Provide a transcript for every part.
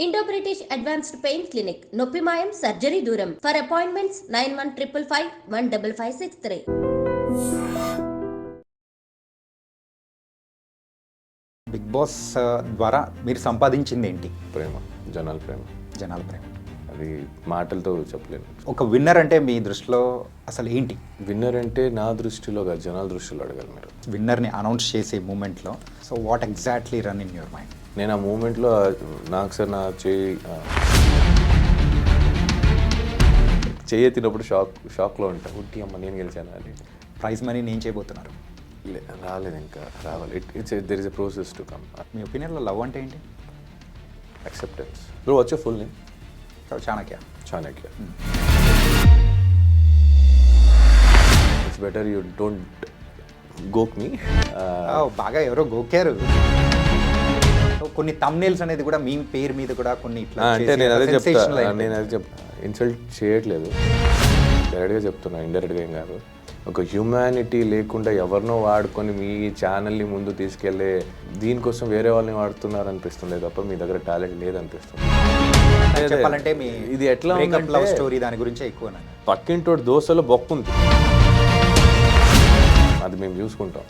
Indo British advanced pain clinic నొప్పి మాయం surgery దూరం ఫర్ అపాయింట్మెంట్స్ 9155515563. బిగ్ బాస్ ద్వారా మీరు సంపాదించింది ఏంటి? ప్రేమ, జనాల ప్రేమ. జనాల ప్రేమ అది మాటలతో చెప్పలేను. ఒక విన్నర్ అంటే మీ దృష్టిలో అసలు ఏంటి? విన్నర్ అంటే నా దృష్టిలో కాదు, జనాల దృష్టిలో అడగాలి మీరు. విన్నర్ని అనౌన్స్ చేసే మూమెంట్లో so what exactly run in your mind? నేను ఆ మూమెంట్లో నాకు సార్ నా చేయెత్తినప్పుడు షాక్లో ఉంటాను. ఉట్టి అమ్మ నేను గెలిచాను అని. ప్రైజ్ మనీ నేను చేయబోతున్నారు? రాలేదు, ఇంకా రావాలి. There is a process to come. మీ ఒపీనియన్లో లవ్ అంటే ఏంటి? యాక్సెప్టెన్స్. బ్రో వచ్చే full name Chanakya. Chanakya. It's better you don't గోక్ మీ. బాగా ఎవరో గోకారు. కొన్ని తమ్నేల్స్ అనేది కూడా మీ పేరు మీద కూడా కొన్ని ఇట్లా అంటే నేను అదే చెప్తా ఇన్సల్ట్ చేయట్లేదు, డైరెక్ట్గా చెప్తున్నా, ఇండైరెక్ట్గా ఏం కాదు. ఒక హ్యూమానిటీ లేకుండా ఎవరినో వాడుకొని మీ ఛానల్ని ముందు తీసుకెళ్ళే దీనికోసం వేరే వాళ్ళని వాడుతున్నారు అనిపిస్తుంది తప్ప మీ దగ్గర టాలెంట్ లేదనిపిస్తుంది. చెప్పాలంటే ఇది ఎట్లా లవ్ స్టోరీ దాని గురించి ఎక్కువ. పక్కింటోటి దోశలో బొక్కుంది, అది మేము చూసుకుంటాం,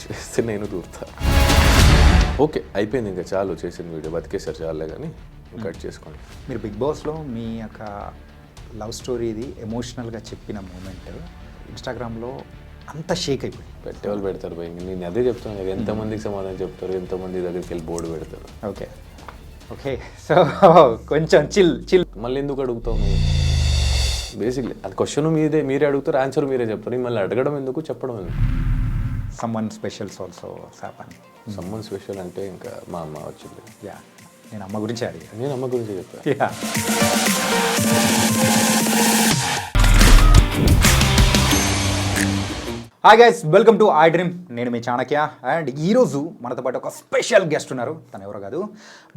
చేస్తే నేను దూరుతా. ఓకే అయిపోయింది, ఇంకా చాలు చేసిన వీడియో, బతికేసారు చాలే కానీ కట్ చేసుకోండి. మీరు బిగ్ బాస్లో మీ యొక్క లవ్ స్టోరీది ఎమోషనల్గా చెప్పిన మూమెంట్ ఇన్స్టాగ్రామ్లో అంత షేక్ అయిపోయింది. పెట్టేవాళ్ళు పెడతారు భయ, నేను అదే చెప్తాను కదా, ఎంతమందికి సమాధానం చెప్తారు, ఎంతమంది దగ్గరికి వెళ్ళి బోర్డు పెడతారు. ఓకే ఓకే సో కొంచెం చిల్ మళ్ళీ ఎందుకు అడుగుతావు నువ్వు? బేసిక్లీ అది క్వశ్చన్ మీరే అడుగుతారు, ఆన్సర్ మీరే చెప్తారు, మళ్ళీ అడగడం ఎందుకు, చెప్పడం ఎందుకు? Someone specials also happen. Someone special అంటే ఇంకా మా అమ్మ వచ్చింది. యా, నేను అమ్మ గురించి అడిగాను. నేను అమ్మ గురించి చెప్పాను. Yeah. Hi guys, welcome to I dream. నేను మీ చాణక్య. అండ్ ఈరోజు మనతో పాటు ఒక స్పెషల్ గెస్ట్ ఉన్నారు. తను ఎవరో కాదు,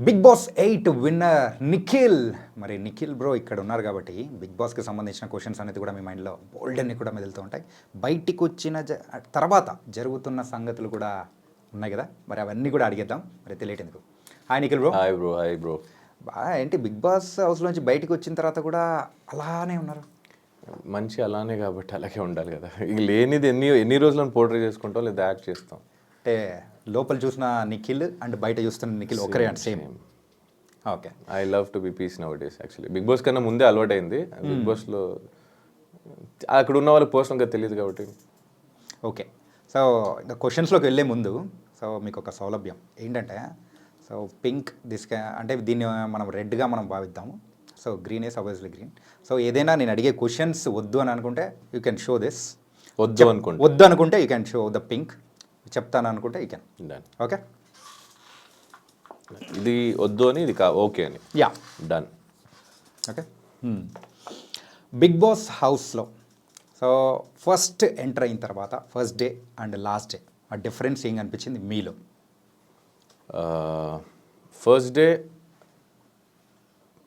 బిగ్ బాస్ 8 విన్నర్ నిఖిల్. మరి నిఖిల్ బ్రో ఇక్కడ ఉన్నారు కాబట్టి బిగ్ బాస్కి సంబంధించిన క్వశ్చన్స్ అనేది కూడా మీ మైండ్లో బోల్డ్ అన్ని కూడా మెదులుతూ ఉంటాయి. బయటికి వచ్చిన తర్వాత జరుగుతున్న సంగతులు కూడా ఉన్నాయి కదా, మరి అవన్నీ కూడా అడిగేద్దాం. మరి తెలియటెందుకు. Hi Nikhil bro. Hi bro. ఏంటి బిగ్ బాస్ హౌస్లోంచి బయటికి వచ్చిన తర్వాత కూడా అలానే ఉన్నారు? మంచి అలానే కాబట్టి అలాగే ఉండాలి కదా. ఇక లేనిది ఎన్ని రోజులను పోర్ట్రే చేసుకుంటాం లేదా యాక్ట్ చేస్తాం. అంటే లోపల చూసిన నిఖిల్ అండ్ బయట చూస్తున్న నిఖిల్ ఒకరే and same. Okay, I love to be peace nowadays. Actually Big Boss కన్నా ముందే అలవాటైంది. బిగ్ బాస్లో అక్కడ ఉన్న వాళ్ళకి పర్సనల్గా తెలియదు కాబట్టి. ఓకే, సో ఇంకా క్వశ్చన్స్లోకి వెళ్ళే ముందు సో మీకు ఒక సౌలభ్యం ఏంటంటే, సో పింక్ అంటే దీన్ని మనం రెడ్గా మనం భావిద్దాము. So green is obviously green. So ఏదైనా నేను అడిగే క్వశ్చన్స్ వద్దు అని అనుకుంటే యూ కెన్ షో దిస్. వద్దు అనుకుంటే you can show the pink. చెప్తాను అనుకుంటే యూ కెన్. డన్. ఓకే, ఇది వద్దు అని, ఇది ఓకే అని. Yeah, done. Okay. Big Boss హౌస్లో సో ఫస్ట్ ఎంటర్ అయిన తర్వాత first day and last day ఆ డిఫరెన్స్ ఏం అనిపించింది మీలో? ఫస్ట్ డే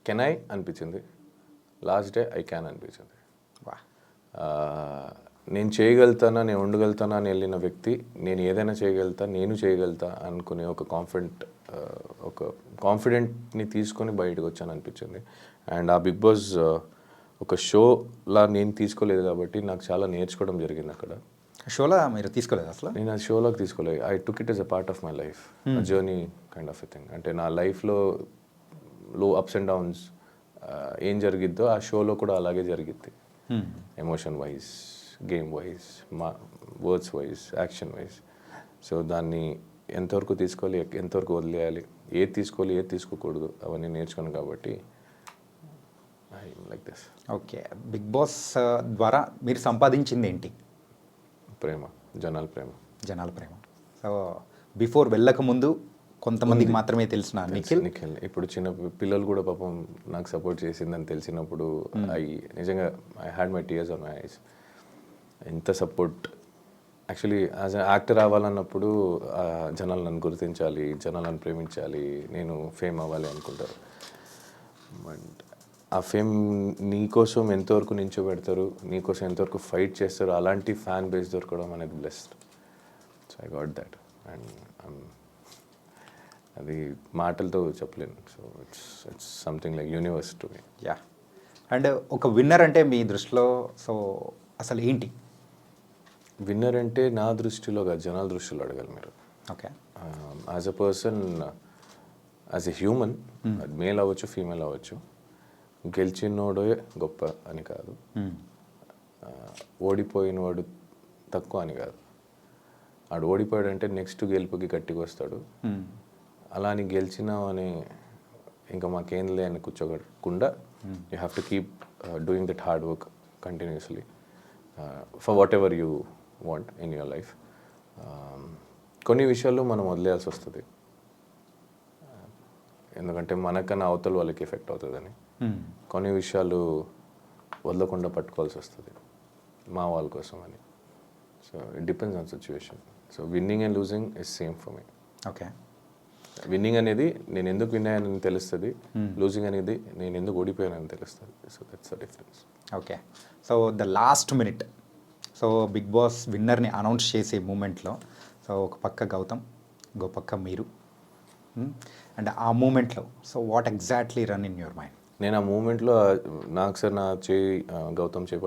కెన్ ఐ అనిపించింది, లాస్ట్ డే ఐ క్యాన్ అనిపించింది. నేను చేయగలుగుతానా, నేను ఉండగలుగుతానా అని వెళ్ళిన వ్యక్తి, నేను ఏదైనా చేయగలుగుతా, నేను చేయగలుగుతా అనుకునే ఒక కాన్ఫిడెంట్ని తీసుకొని బయటకు వచ్చాను అనిపించింది. అండ్ ఆ బిగ్ బాస్ ఒక షోలా నేను తీసుకోలేదు కాబట్టి నాకు చాలా నేర్చుకోవడం జరిగింది అక్కడ. షోలో మీరు తీసుకోలేదు అసలు? నేను ఆ షోలోకి తీసుకోలేదు. I took it yes a part of my life, journey kind of a thing. అంటే నా లైఫ్లో లో అప్స్ అండ్ డౌన్స్ ఏం జరిగిద్దో ఆ షోలో కూడా అలాగే జరిగిద్ది. ఎమోషన్ వైజ్, గేమ్ వైజ్, మా words wise, action wise. So దాన్ని ఎంతవరకు తీసుకోవాలి, ఎంతవరకు వదిలేయాలి, ఏది తీసుకోవాలి, ఏది తీసుకోకూడదు, అవన్నీ నేర్చుకున్నాను కాబట్టి I like this. Okay, Big Boss ద్వారా మీరు సంపాదించింది ఏంటి? ప్రేమ, జనాల ప్రేమ. సో బిఫోర్ వెళ్ళకముందు కొంతమందికి మాత్రమే తెలిసిన నిఖిల్. ఇప్పుడు చిన్న పిల్లలు కూడా పాపం నాకు సపోర్ట్ చేసిందని తెలిసినప్పుడు నిజంగా I had my tears on my eyes. ఎంత support. Actually as a actor అవ్వాలన్నప్పుడు జనాలు నన్ను గుర్తించాలి, జనాలు నన్ను ప్రేమించాలి, నేను ఫేమ్ అవ్వాలి అనుకుంటారు. బట్ ఆ ఫేమ్ నీకోసం ఎంతవరకు నించోబెడతారు, నీకోసం ఎంతవరకు ఫైట్ చేస్తారు, అలాంటి ఫ్యాన్ బేస్ దొరకడం అనేది blessed. So I got that. And అది మాటలతో చెప్పలేను. So it's something like universe to me. Yeah. And ఒక విన్నర్ అంటే మీ దృష్టిలో సో అసలు ఏంటి? విన్నర్ అంటే నా దృష్టిలో కాదు, జనాల దృష్టిలో అడగాలి మీరు. Okay. As a person, as a human, male అవ్వచ్చు ఫీమేల్ అవ్వచ్చు, గెలిచినోడే గొప్ప అని కాదు, ఓడిపోయినవాడు తక్కువ అని కాదు. ఆడు ఓడిపోయాడంటే నెక్స్ట్ గెలుపుకి గట్టిగా వస్తాడు. అలా అని గెలిచినావు అని ఇంకా మాకేంలే అని కూర్చోకుండా you have to keep doing that hard work continuously for whatever you want in your life. కొన్ని విషయాల్లో మనం వదిలేయాల్సి వస్తుంది, ఎందుకంటే మనకన్నా అవతల వాళ్ళకి ఎఫెక్ట్ అవుతుందని. కొన్ని విషయాలు వదలకుండా పట్టుకోవాల్సి వస్తుంది మా వాళ్ళ కోసం అని. So it depends on situation. So winning and losing is same for me. Okay. Winnowing అనేది నేను ఎందుకు విన్ అయ్యానని తెలుస్తుంది, లూజింగ్ అనేది నేను ఎందుకు ఓడిపోయానని తెలుస్తుంది. So that's the difference. Okay. So the last minute, so Bigg Boss విన్నర్ని అనౌన్స్ చేసే మూమెంట్లో సో ఒక పక్క గౌతమ్, ఇంకో పక్క మీరు, అండ్ ఆ మూమెంట్లో so what exactly run in your mind? నేను ఆ మూమెంట్లో నాకు సార్ నా చేయి గౌతమ్ చేయి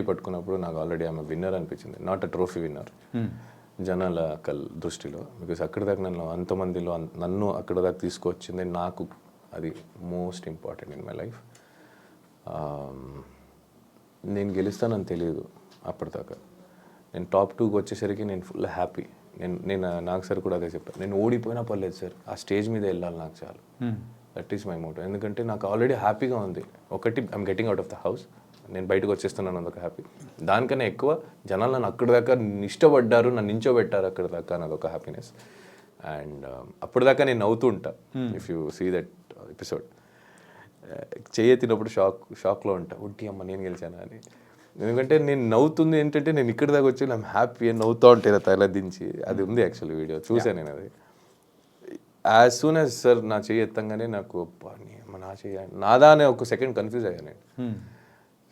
పట్టుకున్నప్పుడు నాకు ఆల్రెడీ ఆమె విన్నర్ అనిపించింది, నాట్ అ ట్రోఫీ విన్నర్ జనాల దృష్టిలో. బికాస్ అక్కడ దాకా అంతమందిలో నన్ను అక్కడ దాకా తీసుకొచ్చింది, నాకు అది most important in my life. నేను గెలుస్తానని తెలియదు అప్పటిదాకా. నేను టాప్ 2కి వచ్చేసరికి నేను ఫుల్ హ్యాపీ. నేను నాకు సార్ కూడా అదే చెప్పాను, నేను ఓడిపోయినా పర్లేదు సార్, ఆ స్టేజ్ మీద వెళ్ళాలి నాకు చాలు. That is my Moto. ఎందుకంటే నాకు ఆల్రెడీ హ్యాపీగా ఉంది. ఒకటి, I'm getting out of the house, నేను బయటకు వచ్చేస్తున్నాను, అదొక హ్యాపీ. దానికన్నా ఎక్కువ జనాలు నన్ను అక్కడి దాకా ఇష్టపడ్డారు, నన్ను నించోబెట్టారు అక్కడ దాకా, అదొక హ్యాపీనెస్. అండ్ అప్పటిదాకా నేను నవ్వుతూ ఉంటా. If you see that episode, చేయెత్తినప్పుడు షాక్లో ఉంటా, ఒట్టి అమ్మ నేను గెలిచానా అని. ఎందుకంటే నేను నవ్వుతుంది ఏంటంటే నేను ఇక్కడి దాకా వచ్చి నేను హ్యాపీ అని నవ్వుతూ ఉంటాను తల దించి. అది ఉంది యాక్చువల్లీ వీడియో చూసాను నేను. అది యాజ్ సూన్ యాజ్ సార్ నా చేయి ఎత్తంగానే నాకు నా చేయ నాదా అనే ఒక సెకండ్ కన్ఫ్యూజ్ అయ్యాను నేను.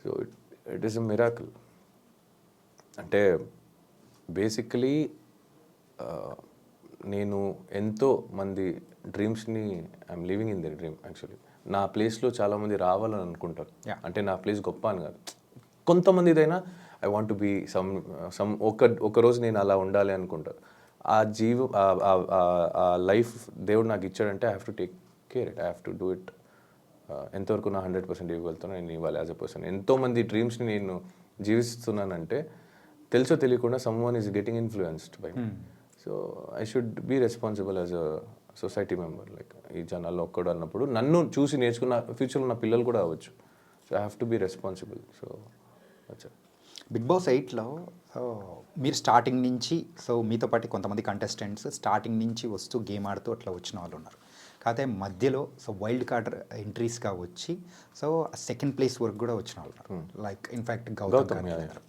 So it is a miracle. అంటే బేసికలీ నేను ఎంతో మంది డ్రీమ్స్ని I'm living in the dream. Actually నా ప్లేస్లో చాలామంది రావాలని అనుకుంటారు. అంటే నా ప్లేస్ గొప్ప అని కాదు, కొంతమందిదైనా ఐ వాంట్ టు బీ ఒక రోజు నేను అలా ఉండాలి అనుకుంటారు. ఆ ఆ లైఫ్ దేవుడు నాకు ఇచ్చాడంటే I have to take care it, I have to do it. ఎంతవరకు నా 100% ఇవ్వగలుగుతాను నేను ఇవ్వాలి యాజ్ అ పర్సన్. ఎంతోమంది డ్రీమ్స్ని నేను జీవిస్తున్నానంటే తెలుసో తెలియకుండా someone is getting influenced by me. So I should be responsible as a society member. Like ఈ జనాల్లో ఒక్కడు అన్నప్పుడు నన్ను చూసి నేర్చుకున్న ఫ్యూచర్లో నా పిల్లలు కూడా అవ్వచ్చు. So I have to be responsible. So అచ్చా. బిగ్ బాస్ 8లో మీరు స్టార్టింగ్ నుంచి సో మీతో పాటు కొంతమంది కంటెస్టెంట్స్ స్టార్టింగ్ నుంచి వస్తూ గేమ్ ఆడుతూ అట్లా వచ్చిన వాళ్ళు ఉన్నారు. కాకపోతే మధ్యలో సో వైల్డ్ కార్డ్ ఎంట్రీస్గా వచ్చి సో సెకండ్ ప్లేస్ వరకు కూడా వచ్చిన వాళ్ళు ఉన్నారు. లైక్ ఇన్ఫ్యాక్ట్ గౌతమ్ గారు.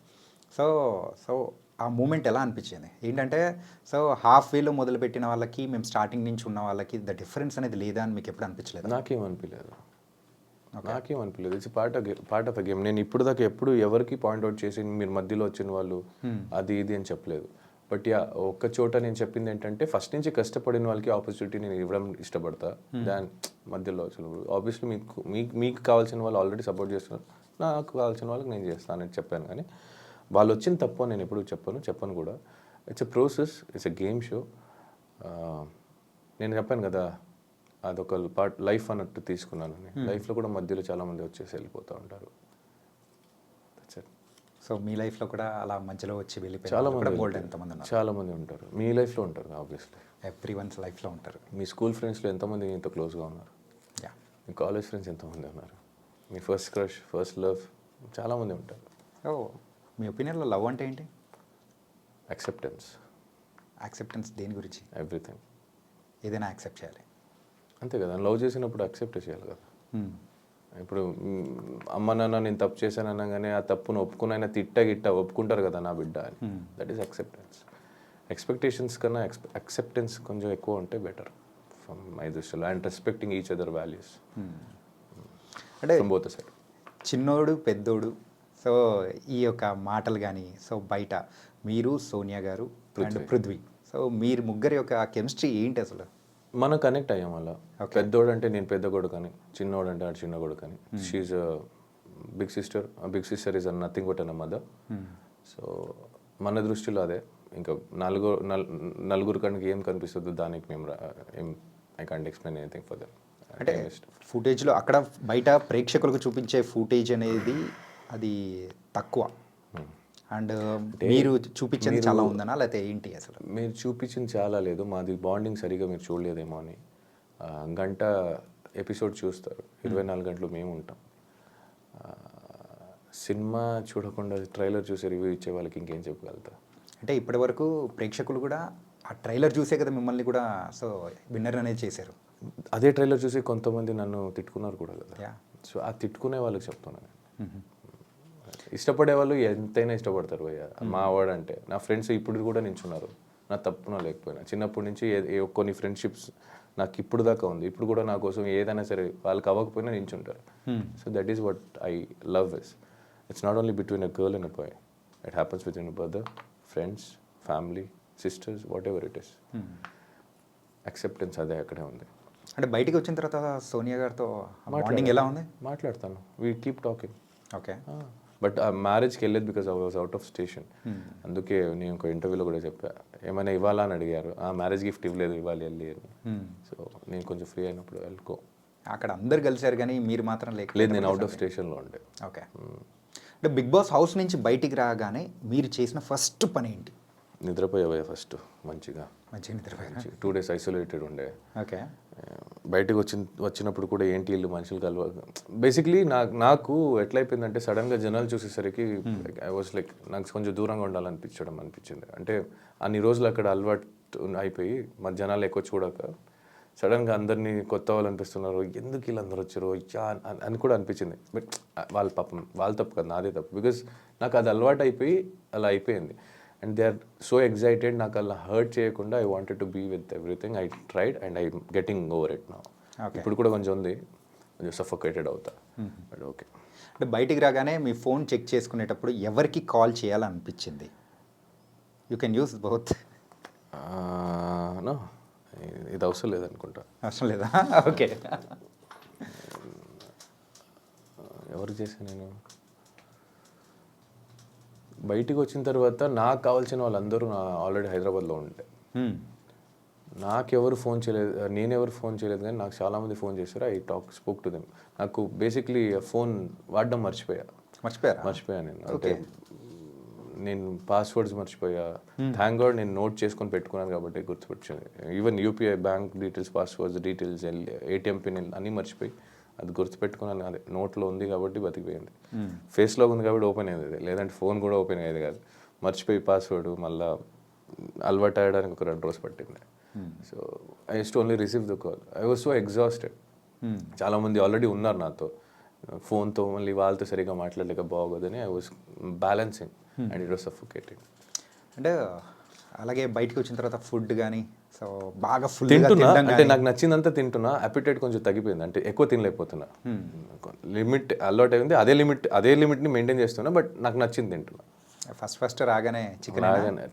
సో సో ఆ మూమెంట్ ఎలా అనిపించింది? ఏంటంటే సో హాఫ్ వేలో మొదలుపెట్టిన వాళ్ళకి మేము స్టార్టింగ్ నుంచి ఉన్న వాళ్ళకి ద డిఫరెన్స్ అనేది లేదా అని మీకు ఎప్పుడు అనిపించలేదు? నాకేమనిపించలేదు. It's part of a game. నేను ఇప్పుడు దాకా ఎప్పుడు ఎవరికి పాయింట్అవుట్ చేసి మీరు మధ్యలో వచ్చిన వాళ్ళు అది ఇది అని చెప్పలేదు. బట్ యా, ఒక్క చోట నేను చెప్పింది ఏంటంటే ఫస్ట్ నుంచి కష్టపడిన వాళ్ళకి ఆపర్చునిటీ నేను ఇవ్వడం ఇష్టపడతా. దాని మధ్యలో వచ్చినప్పుడు ఆబ్వియస్లీ మీకు కావాల్సిన వాళ్ళు ఆల్రెడీ సపోర్ట్ చేస్తున్నారు, నాకు కావాల్సిన వాళ్ళకి నేను చేస్తానని చెప్పాను. కానీ వాళ్ళు వచ్చిన తప్పు నేను ఎప్పుడు చెప్పను కూడా. It's a process, it's a game show. నేను చెప్పాను కదా అదొక పార్ట్ లైఫ్ అన్నట్టు తీసుకున్నానని. లైఫ్లో కూడా మధ్యలో చాలామంది వచ్చేసి వెళ్ళిపోతూ ఉంటారు. సో మీ లైఫ్లో కూడా అలా మధ్యలో వచ్చి వెళ్ళిపోయి చాలామంది ఉంటారు. మీ లైఫ్లో ఉంటారు ఆబ్వియస్లీ, ఎవ్రీవన్స్ లైఫ్లో ఉంటారు. మీ స్కూల్ ఫ్రెండ్స్లో ఎంతమంది ఇంత క్లోజ్గా ఉన్నారు? మీ కాలేజ్ ఫ్రెండ్స్ ఎంతమంది ఉన్నారు? మీ ఫస్ట్ క్రష్, ఫస్ట్ లవ్ చాలామంది ఉంటారు. మీ ఒపీనియన్లో లవ్ అంటే ఏంటి? యాక్సెప్టెన్స్ దేని గురించి? ఎవ్రీథింగ్. ఏదైనా యాక్సెప్ట్ చేయాలి అంతే కదా. లవ్ చేసినప్పుడు యాక్సెప్ట్ చేయాలి కదా. ఇప్పుడు అమ్మ నాన్న నేను తప్పు చేశాను అనగానే ఆ తప్పును ఒప్పుకునైనా గిట్ట ఒప్పుకుంటారు కదా నా బిడ్డ అని. That is acceptance. ఎక్స్పెక్టేషన్స్ కన్నా యాక్సెప్టెన్స్ కొంచెం ఎక్కువ ఉంటే బెటర్ ఫ్రమ్ మై దృష్టిలో. And respecting each other values అంటే బోత్ సైడ్. చిన్నోడు పెద్దోడు సో ఈ యొక్క మాటలు కానీ సో బయట మీరు సోనియా గారు అండ్ పృథ్వీ సో మీరు ముగ్గురి యొక్క కెమిస్ట్రీ ఏంటి అసలు? మనం కనెక్ట్ అయ్యాం అలా. పెద్దోడు అంటే నేను పెద్ద కొడుకని, చిన్నోడు అంటే ఆడు చిన్న కొడుకని. She big sister. Big sister is nothing but an mother. So మన దృష్టిలో అదే. ఇంకా నలుగురు కనుక ఏం కనిపిస్తుందో దానికి మేము I can't explain anything for that. అంటే ఫుటేజ్లో అక్కడ బయట ప్రేక్షకులకు చూపించే ఫుటేజ్ అనేది అది తక్కువ, అండ్ మీరు చూపించేది చాలా ఉందనా లేకపోతే ఏంటి అసలు? మీరు చూపించింది చాలా లేదు, మాది బాండింగ్ సరిగా మీరు చూడలేదేమో అని. గంట ఎపిసోడ్ చూస్తారు, 24 గంటలు మేము ఉంటాం. సినిమా చూడకుండా ట్రైలర్ చూసి రివ్యూ ఇచ్చే వాళ్ళకి ఇంకేం చెప్పగలుగుతా? అంటే ఇప్పటి వరకు ప్రేక్షకులు కూడా ఆ ట్రైలర్ చూసే కదా మిమ్మల్ని కూడా సో విన్నర్ అనేది చేశారు. అదే ట్రైలర్ చూసి కొంతమంది నన్ను తిట్టుకున్నారు కూడా కదా. సో ఆ తిట్టుకునే వాళ్ళకి చెప్తున్నాను. ఇష్టపడే వాళ్ళు ఎంతైనా ఇష్టపడతారు భయ్య. మా వాడు అంటే నా ఫ్రెండ్స్ ఇప్పుడు కూడా నించున్నారు, నా తప్పున లేకపోయినా. చిన్నప్పటి నుంచి కొన్ని ఫ్రెండ్షిప్స్ నాకు ఇప్పుడు దాకా ఉంది. ఇప్పుడు కూడా నా కోసం ఏదైనా సరే వాళ్ళకి అవ్వకపోయినా నించుంటారు. So that is what I love is. It's not only between a girl and a boy, it happens between a brother, friends, family, sisters, whatever it is. Acceptance అదే అక్కడే ఉంది. అంటే బయటికి వచ్చిన తర్వాత సోనియా గారితో బాండింగ్ ఎలా ఉంది? మాట్లాడతాను, we keep talking. Okay. But ఆ మ్యారేజ్కి వెళ్ళేది because I was out of station. అందుకే నేను ఒక ఇంటర్వ్యూలో కూడా చెప్పా, ఏమైనా ఇవ్వాలా అని అడిగారు. ఆ మ్యారేజ్ గిఫ్ట్ ఇవ్వలేదు, ఇవ్వాలి వెళ్ళి అని. సో నేను కొంచెం ఫ్రీ అయినప్పుడు వెళ్ళుకో. అక్కడ అందరు కలిసారు కానీ మీరు మాత్రం లేదు, నేను అవుట్ ఆఫ్ స్టేషన్లో ఉండే. ఓకే. అంటే బిగ్ బాస్ హౌస్ నుంచి బయటికి రాగానే మీరు చేసిన ఫస్ట్ పని ఏంటి? నిద్రపోయే ఫస్ట్ మంచిగా నిద్రపోయా. 2 days ఐసోలేటెడ్ ఉండే. ఓకే. బయటకు వచ్చినప్పుడు కూడా ఏంటి వీళ్ళు మనుషులు బేసిక్లీ నాకు ఎట్లయిపోయిందంటే సడన్గా జనాలు చూసేసరికి ఐ వాజ్ లైక్ నాకు కొంచెం దూరంగా అనిపించింది. అంటే అన్ని రోజులు అక్కడ అలవాటు అయిపోయి మా జనాలు ఎక్కువ చూడక సడన్గా అందరినీ కొత్త వాళ్ళు అనిపిస్తున్నారు, ఎందుకు వీళ్ళందరూ వచ్చారు అని కూడా అనిపించింది. బట్ వాళ్ళ పాపం వాళ్ళ తప్పు కదా, నాదే తప్పు. బికాస్ నాకు అది అలవాటు అయిపోయి అలా అయిపోయింది. And they are so excited. నాకు అలా హర్ట్ చేయకుండా I wanted to be with everything. I tried and I getting over it now. ఇప్పుడు కూడా కొంచెం ఉంది, కొంచెం సఫోకేటెడ్ అవుతా. But okay. అంటే బయటికి రాగానే మీ ఫోన్ చెక్ చేసుకునేటప్పుడు ఎవరికి కాల్ చేయాలనిపించింది? You can use both. No, ఇది అవసరం లేదనుకుంటా. అవసరం లేదా? ఓకే. ఎవరికి చేశాను నేను? బయటికి వచ్చిన తర్వాత నాకు కావాల్సిన వాళ్ళందరూ ఆల్రెడీ హైదరాబాద్లో ఉండే. నాకెవరు ఫోన్ చేయలేదు, నేనెవరు ఫోన్ చేయలేదు, కానీ నాకు చాలామంది ఫోన్ చేశారు. I spoke to them. నాకు బేసిక్లీ ఫోన్ వాడడం మర్చిపోయా నేను. అంటే నేను పాస్వర్డ్స్ మర్చిపోయా. థ్యాంక్ గాడ్ నేను నోట్ చేసుకొని పెట్టుకున్నాను కాబట్టి గుర్తుపెట్టింది. Even UPI bank details, passwords details, ATM pin అన్నీ మర్చిపోయి అది గుర్తుపెట్టుకున్నాను. అదే నోట్లో ఉంది కాబట్టి బతికిపోయింది. ఫేస్లో ఉంది కాబట్టి ఓపెన్ అయ్యేది, లేదంటే ఫోన్ కూడా ఓపెన్ అయ్యేది కాదు. మర్చిపోయి పాస్వర్డ్ మళ్ళీ అలవాటు అయ్యడానికి ఒక 2 రోజులు పట్టింది. So I use to only receive the call. I was so exhausted. చాలామంది ఆల్రెడీ ఉన్నారు నాతో, ఫోన్తో మళ్ళీ వాళ్ళతో సరిగ్గా మాట్లాడలేక బాగోదని I was balancing and it was suffocating. అంటే అలాగే బయటకు వచ్చిన తర్వాత ఫుడ్ కానీ సో బాగా ఫుల్ తింటున్నా, అంటే నాకు నచ్చిందంతా తింటున్నా. అపిటైట్ కొంచెం తగ్గిపోయింది, అంటే ఎక్కువ తినలేకపోతున్నా. లిమిట్ అలవాటు అయింది, అదే లిమిట్ని మెయింటైన్ చేస్తున్నా. బట్ నాకు నచ్చింది తింటున్నా. ఫస్ట్ రాగానే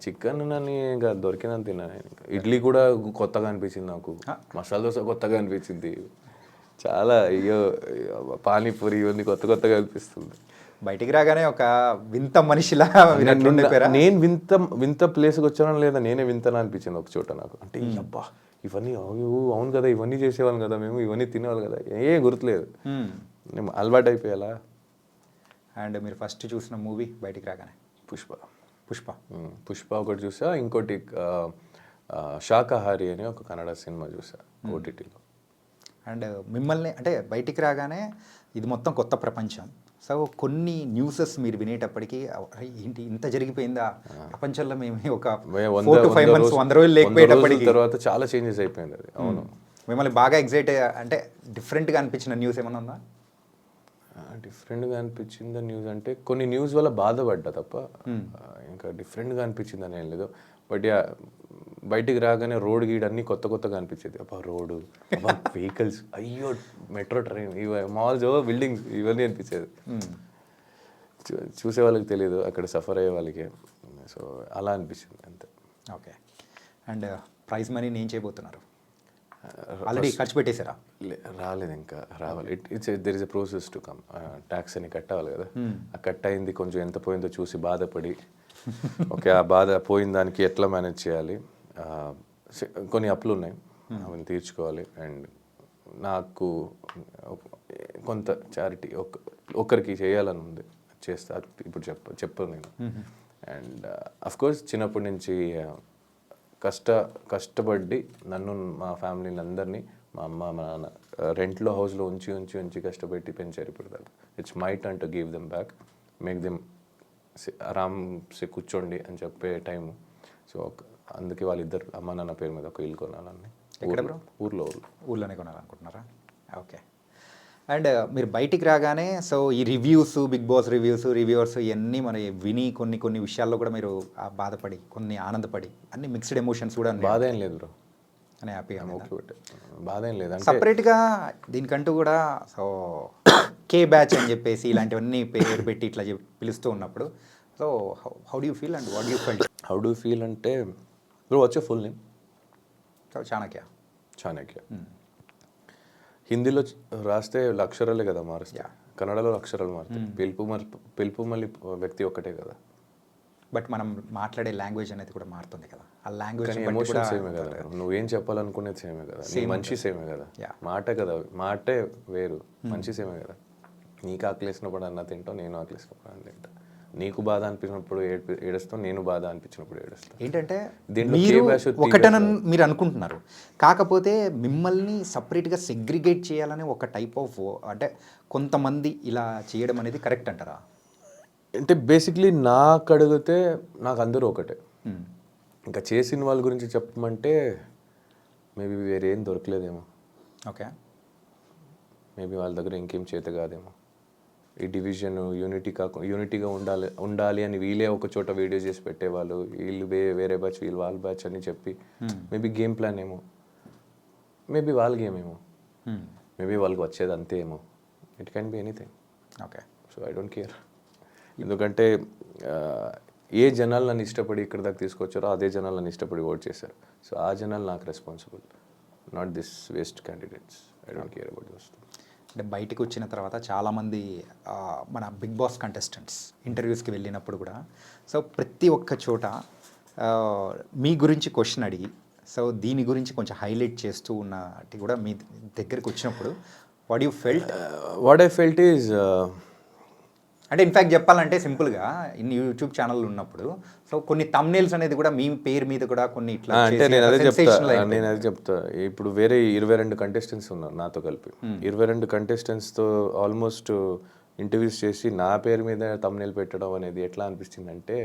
చికెన్ నన్ను ఇంకా దొరికినంత తిన్నా. ఇడ్లీ కూడా కొత్తగా అనిపించింది నాకు, మసాలా దోశ కొత్తగా అనిపించింది, చాలా అయ్యో పానీపూరి ఇవన్నీ కొత్తగా అనిపిస్తుంది. బయటికి రాగానే ఒక వింత మనిషిలా నేను వింత ప్లేస్కి వచ్చానో లేదా నేనే వింతనా అనిపించింది ఒక చోట నాకు. అంటే అబ్బా ఇవన్నీ అవును కదా, ఇవన్నీ చేసేవాళ్ళం కదా మేము, ఇవన్నీ తినేవాళ్ళు కదా, గుర్తులేదు, నేను అలవాటు అయిపోయాలా. అండ్ మీరు ఫస్ట్ చూసిన మూవీ బయటికి రాగానే? పుష్ప ఒకటి చూసా. ఇంకోటి శాకాహారి అని ఒక కన్నడ సినిమా చూసా ఓటీటీలో. అండ్ మిమ్మల్ని అంటే బయటికి రాగానే ఇది మొత్తం కొత్త ప్రపంచం. సో కొన్ని న్యూసెస్ మీరు వినేటప్పటికీ ఏంటి ఇంత జరిగిపోయిందా ప్రపంచంలో, మేము ఒక 4 to 5 months 100 రోజులు లేకపోయేటప్పటికి తర్వాత చాలా చేంజెస్ అయిపోయింది అది. అవును. మిమ్మల్ని బాగా ఎగ్జైట్ అంటే డిఫరెంట్గా అనిపించిన న్యూస్ ఏమైనా ఉందా? డిఫరెంట్గా అనిపించింది న్యూస్ అంటే కొన్ని న్యూస్ వల్ల బాధపడ్డా తప్ప ఇంకా డిఫరెంట్గా అనిపించిందని ఏం లేదు. బట్ బయటికి రాగానే రోడ్ గీడ్ అన్నీ కొత్తగా అనిపించేది. అబ్బా రోడ్డు, అబ్బా వెహికల్స్, అయ్యో మెట్రో ట్రైన్, మాల్స్, బిల్డింగ్స్, ఇవన్నీ అనిపించేది. చూసే వాళ్ళకి తెలియదు, అక్కడ సఫర్ అయ్యే వాళ్ళకి. సో అలా అనిపించింది అంతే. ఓకే. అండ్ ప్రైజ్ మనీ నేను చేయబోతున్నారు? ఆల్రెడీ ఖర్చు పెట్టేశారా? రాలేదు, ఇంకా రావాలి. There is a process to come. Tax అని కట్టాలి కదా, ఆ కట్ అయింది కొంచెం ఎంత పోయిందో చూసి బాధపడి ఓకే ఆ బాధ పోయిన దానికి ఎట్లా మేనేజ్ చేయాలి. కొన్ని అప్పులు ఉన్నాయి, అవన్నీ తీర్చుకోవాలి. అండ్ నాకు కొంత చారిటీ ఒకరికి చేయాలని ఉంది, చేస్తా. ఇప్పుడు చెప్పను నేను. అండ్ అఫ్కోర్స్ చిన్నప్పటి నుంచి కష్టపడి నన్ను మా ఫ్యామిలీని అందరినీ, మా అమ్మ మా నాన్న రెంట్లో హౌస్లో ఉంచి కష్టపెట్టి పెంచారు. ఇప్పుడు దాకా it's my turn to give them back, make them ఆరామ్సే కూర్చోండి అని చెప్పే టైము. సో అందుకే వాళ్ళిద్దరు అమ్మ నాన్న పేరు మీద ఒక ఇల్లు కొనాలని. ఊర్లోనే కొనాలనుకుంటున్నారా? ఓకే. అండ్ మీరు బయటికి రాగానే సో ఈ రివ్యూస్, బిగ్ బాస్ రివ్యూవర్స్ ఇవన్నీ మన విని కొన్ని విషయాల్లో కూడా మీరు బాధపడి, కొన్ని ఆనందపడి, అన్ని మిక్స్డ్ ఎమోషన్స్ కూడా. బాధ ఏం లేదు బ్రో, అని హ్యాపీగా బాధ ఏం లేదు. సపరేట్గా దీనికంటూ కూడా సో కే బ్యాచ్ అని చెప్పేసి ఇలాంటివన్నీ పేరు పెట్టి ఇట్లా పిలుస్తూ ఉన్నప్పుడు so how do you feel and what do you felt? How do feel అంటే బ్రో వచ్చే ఫుల్ నేమ్ చాణక్య. హిందీలో రాస్తే అక్షరాలే కదా మారుస్తా, కన్నడలో అక్షరాలు మారుతాయి. పిలుపు మళ్ళీ వ్యక్తి ఒక్కటే కదా, బట్ మనం మాట్లాడే లాంగ్వేజ్ అనేది కూడా మారుతుంది కదా. ఆ లాంగ్వేజ్ ఎమోషన్ సేమే కదా, నువ్వేం చెప్పాలనుకునేది సేమే కదా, నీ మనిషి సేమే కదా, మాటే వేరు, మనిషి సేమే కదా. నీకు ఆకలేసినప్పుడు అన్న తింటావు, నేను ఆకలేసినప్పుడు అన్న తింటా. నీకు బాధ అనిపించినప్పుడు ఏడుస్తావు, నేను బాధ అనిపించినప్పుడు ఏడుస్తాను. ఏంటంటే ఒకటనని మీరు అనుకుంటున్నారు, కాకపోతే మిమ్మల్ని సపరేట్గా సెగ్రిగేట్ చేయాలని ఒక టైప్ ఆఫ్ అంటే కొంతమంది ఇలా చేయడం అనేది కరెక్ట్ అంటారా? అంటే బేసిక్లీ నాకు అడిగితే నాకు అందరూ ఒకటే. ఇంకా చేసిన వాళ్ళ గురించి చెప్పమంటే మేబీ వేరేం దొరకలేదేమో. ఓకే, మేబీ వాళ్ళ దగ్గర ఇంకేం చేత కాదేమో. ఈ డివిజన్ యూనిటీగా ఉండాలి అని వీళ్ళే ఒక చోట వీడియో చేసి పెట్టేవాళ్ళు, వీళ్ళు వేరే బ్యాచ్, వీళ్ళు వాళ్ళ బ్యాచ్ అని చెప్పి మేబీ గేమ్ ప్లాన్ ఏమో, మేబీ వాళ్ళ గేమ్ ఏమో, మేబీ వాళ్ళకి వచ్చేది అంతే ఏమో. It can be anything. Okay, so I don't care. ఎందుకంటే ఏ జనాలు నన్ను ఇష్టపడి ఇక్కడ దాకా తీసుకొచ్చారో అదే జనాలు నన్ను ఇష్టపడి ఓట్ చేశారు. సో ఆ జనాలు నాకు responsible, not this waste candidates. I don't care about those. అంటే బయటికి వచ్చిన తర్వాత చాలామంది మన బిగ్ బాస్ కంటెస్టెంట్స్ ఇంటర్వ్యూస్కి వెళ్ళినప్పుడు కూడా సో ప్రతి ఒక్క చోట మీ గురించి క్వశ్చన్ అడిగి సో దీని గురించి కొంచెం హైలైట్ చేస్తూ ఉన్నట్టు కూడా మీ దగ్గరికి వచ్చినప్పుడు వాట్ ఐ ఫెల్ట్ ఈజ్ అంటే ఇన్ఫ్యాక్ట్ చెప్పాలంటే సింపుల్గా ఇన్ని యూట్యూబ్ ఛానల్ ఉన్నప్పుడు సో కొన్ని థంబ్నెయిల్స్ అనేది కూడా మీ పేరు మీద కూడా కొన్ని ఇట్లా అంటే నేను అదే చెప్తా. ఇప్పుడు వేరే 22 కంటెస్టెంట్స్ ఉన్నారు నాతో కలిపి. 22 కంటెస్టెంట్స్తో ఆల్మోస్ట్ ఇంటర్వ్యూస్ చేసి నా పేరు మీద థంబ్నెయిల్ పెట్టడం అనేది ఎట్లా అనిపిస్తుందంటే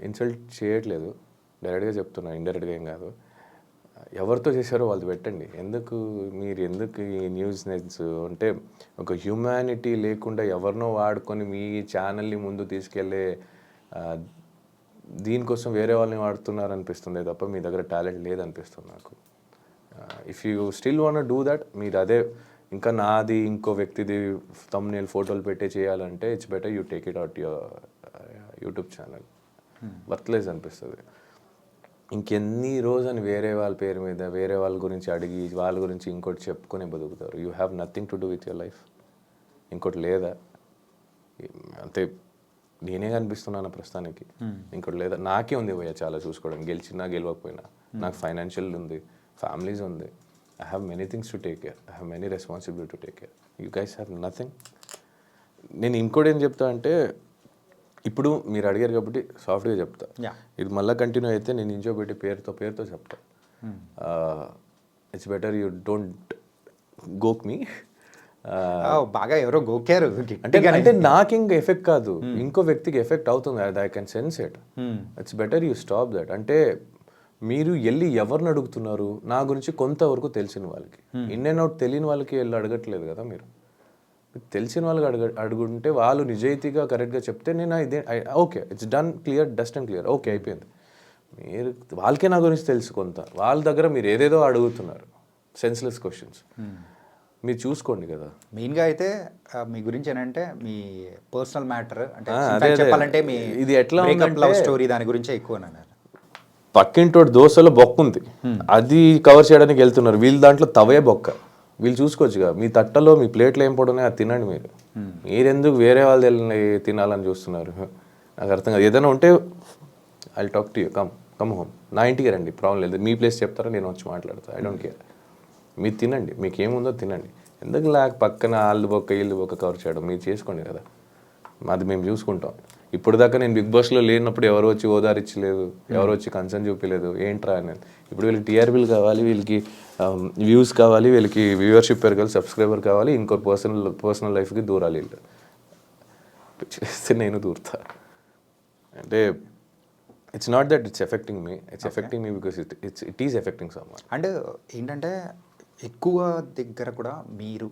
ఇన్సల్ట్ చేయట్లేదు, డైరెక్ట్గా చెప్తున్నా, ఇండైరెక్ట్గా ఏం కాదు. ఎవరితో చేశారో వాళ్ళు పెట్టండి. మీరు ఎందుకు ఈ న్యూస్ అంటే ఒక హ్యూమానిటీ లేకుండా ఎవరినో వాడుకొని మీ ఛానల్ని ముందు తీసుకెళ్ళే దీనికోసం వేరే వాళ్ళని వాడుతున్నారు అనిపిస్తుంది తప్ప మీ దగ్గర టాలెంట్ లేదనిపిస్తుంది నాకు. If you still want do that, మీరు అదే ఇంకా నాది ఇంకో వ్యక్తిది థంబ్నెయిల్ ఫోటోలు పెట్టే చేయాలంటే it's better you take it out your YouTube channel. Worthless అనిపిస్తుంది. ఇంకెన్ని రోజని వేరే వాళ్ళ పేరు మీద వేరే వాళ్ళ గురించి అడిగి వాళ్ళ గురించి ఇంకోటి చెప్పుకొని బతుకుతారు. You have nothing to do with your life. ఇంకోటి లేదా? అంతే, నేనే కనిపిస్తున్నాను ప్రస్తుతానికి, ఇంకోటి లేదా. నాకే ఉంది పోయా చాలా చూసుకోవడం, గెలిచినా గెలవకపోయినా. నాకు ఫైనాన్షియల్ ఉంది, ఫ్యామిలీస్ ఉంది. I have many things to take care, I have many responsibility to take care. You guys have nothing. నేను ఇంకోటి ఏం చెప్తా అంటే, ఇప్పుడు మీరు అడిగారు కాబట్టి సాఫ్ట్గా చెప్తా. ఇది మళ్ళీ కంటిన్యూ అయితే నేను ఇంచో పెట్టి పేరుతో చెప్తా. ఇట్స్ బెటర్ యూ డోంట్ గోక్ మీ. బాగా ఎవరో గోకారు అంటే నాకు ఇంకా ఎఫెక్ట్ కాదు, ఇంకో వ్యక్తికి ఎఫెక్ట్ అవుతుంది. I can sense it. It's better you stop that. అంటే మీరు వెళ్ళి ఎవరిని అడుగుతున్నారు? నా గురించి కొంతవరకు తెలిసిన వాళ్ళకి, ఇన్ అండ్ అవుట్ తెలియని వాళ్ళకి వెళ్ళి అడగట్లేదు కదా. మీరు తెలిసిన వాళ్ళకి అడుగుంటే వాళ్ళు నిజాయితీగా కరెక్ట్గా చెప్తే నేను ఇదే okay, it's done, clear, dust and clear, okay అయిపోయింది. మీరు వాళ్ళకే నా గురించి తెలుసు కొంత, వాళ్ళ దగ్గర మీరు ఏదేదో అడుగుతున్నారు, సెన్స్లెస్ క్వశ్చన్స్. మీరు చూసుకోండి కదా. మెయిన్గా అయితే మీ గురించి ఏంటంటే మీ పర్సనల్ మ్యాటర్ అంటే చెప్పాలంటే మీ ఇది ఎట్లా లవ్ స్టోరీ దాని గురించి ఎక్కువ అన్నారు. పక్కింటోడు దోశలో బొక్క ఉంది, అది కవర్ చేయడానికి వెళ్తున్నారు, వీళ్ళు దాంట్లో తవే బొక్క, వీళ్ళు చూసుకోవచ్చుగా. మీ తట్టలో మీ ప్లేట్లో ఏం పడున్నాయి అది తినండి మీరు. మీరెందుకు వేరే వాళ్ళు తినాలని చూస్తున్నారు? నాకు అర్థం కాదు. ఏదైనా ఉంటే I talk to you, come home, నా ఇంటికి రండి, ప్రాబ్లం లేదు. మీ ప్లేస్ చెప్తారా, నేను వచ్చి మాట్లాడతాను, ఐ డోంట్ కేర్. మీరు తినండి, మీకు ఏముందో తినండి. ఎందుకు పక్కన వాళ్ళు బొక్క వీళ్ళు బొక్క కవర్ చేయడం? మీరు చేసుకోండి కదా, అది మేము చూసుకుంటాం. ఇప్పుడు దాకా నేను బిగ్ బాస్లో లేనప్పుడు ఎవరు వచ్చి ఓదారిచ్చలేదు, ఎవరు వచ్చి కన్సర్న్ చూపించలేదు, ఏంట్రా అనేది. ఇప్పుడు వీళ్ళకి టీఆర్పీలు కావాలి, వీళ్ళకి వ్యూస్ కావాలి, వీళ్ళకి వ్యూవర్షిప్ పెరగాలి, సబ్స్క్రైబర్ కావాలి, ఇంకో పర్సనల్ లైఫ్కి దూరాలి. వీళ్ళు చేస్తే నేను దూరుతా. అంటే it's not that it's effecting me, it's effecting me because it is affecting someone. And ఏంటంటే ఎక్కువ దగ్గర కూడా మీరు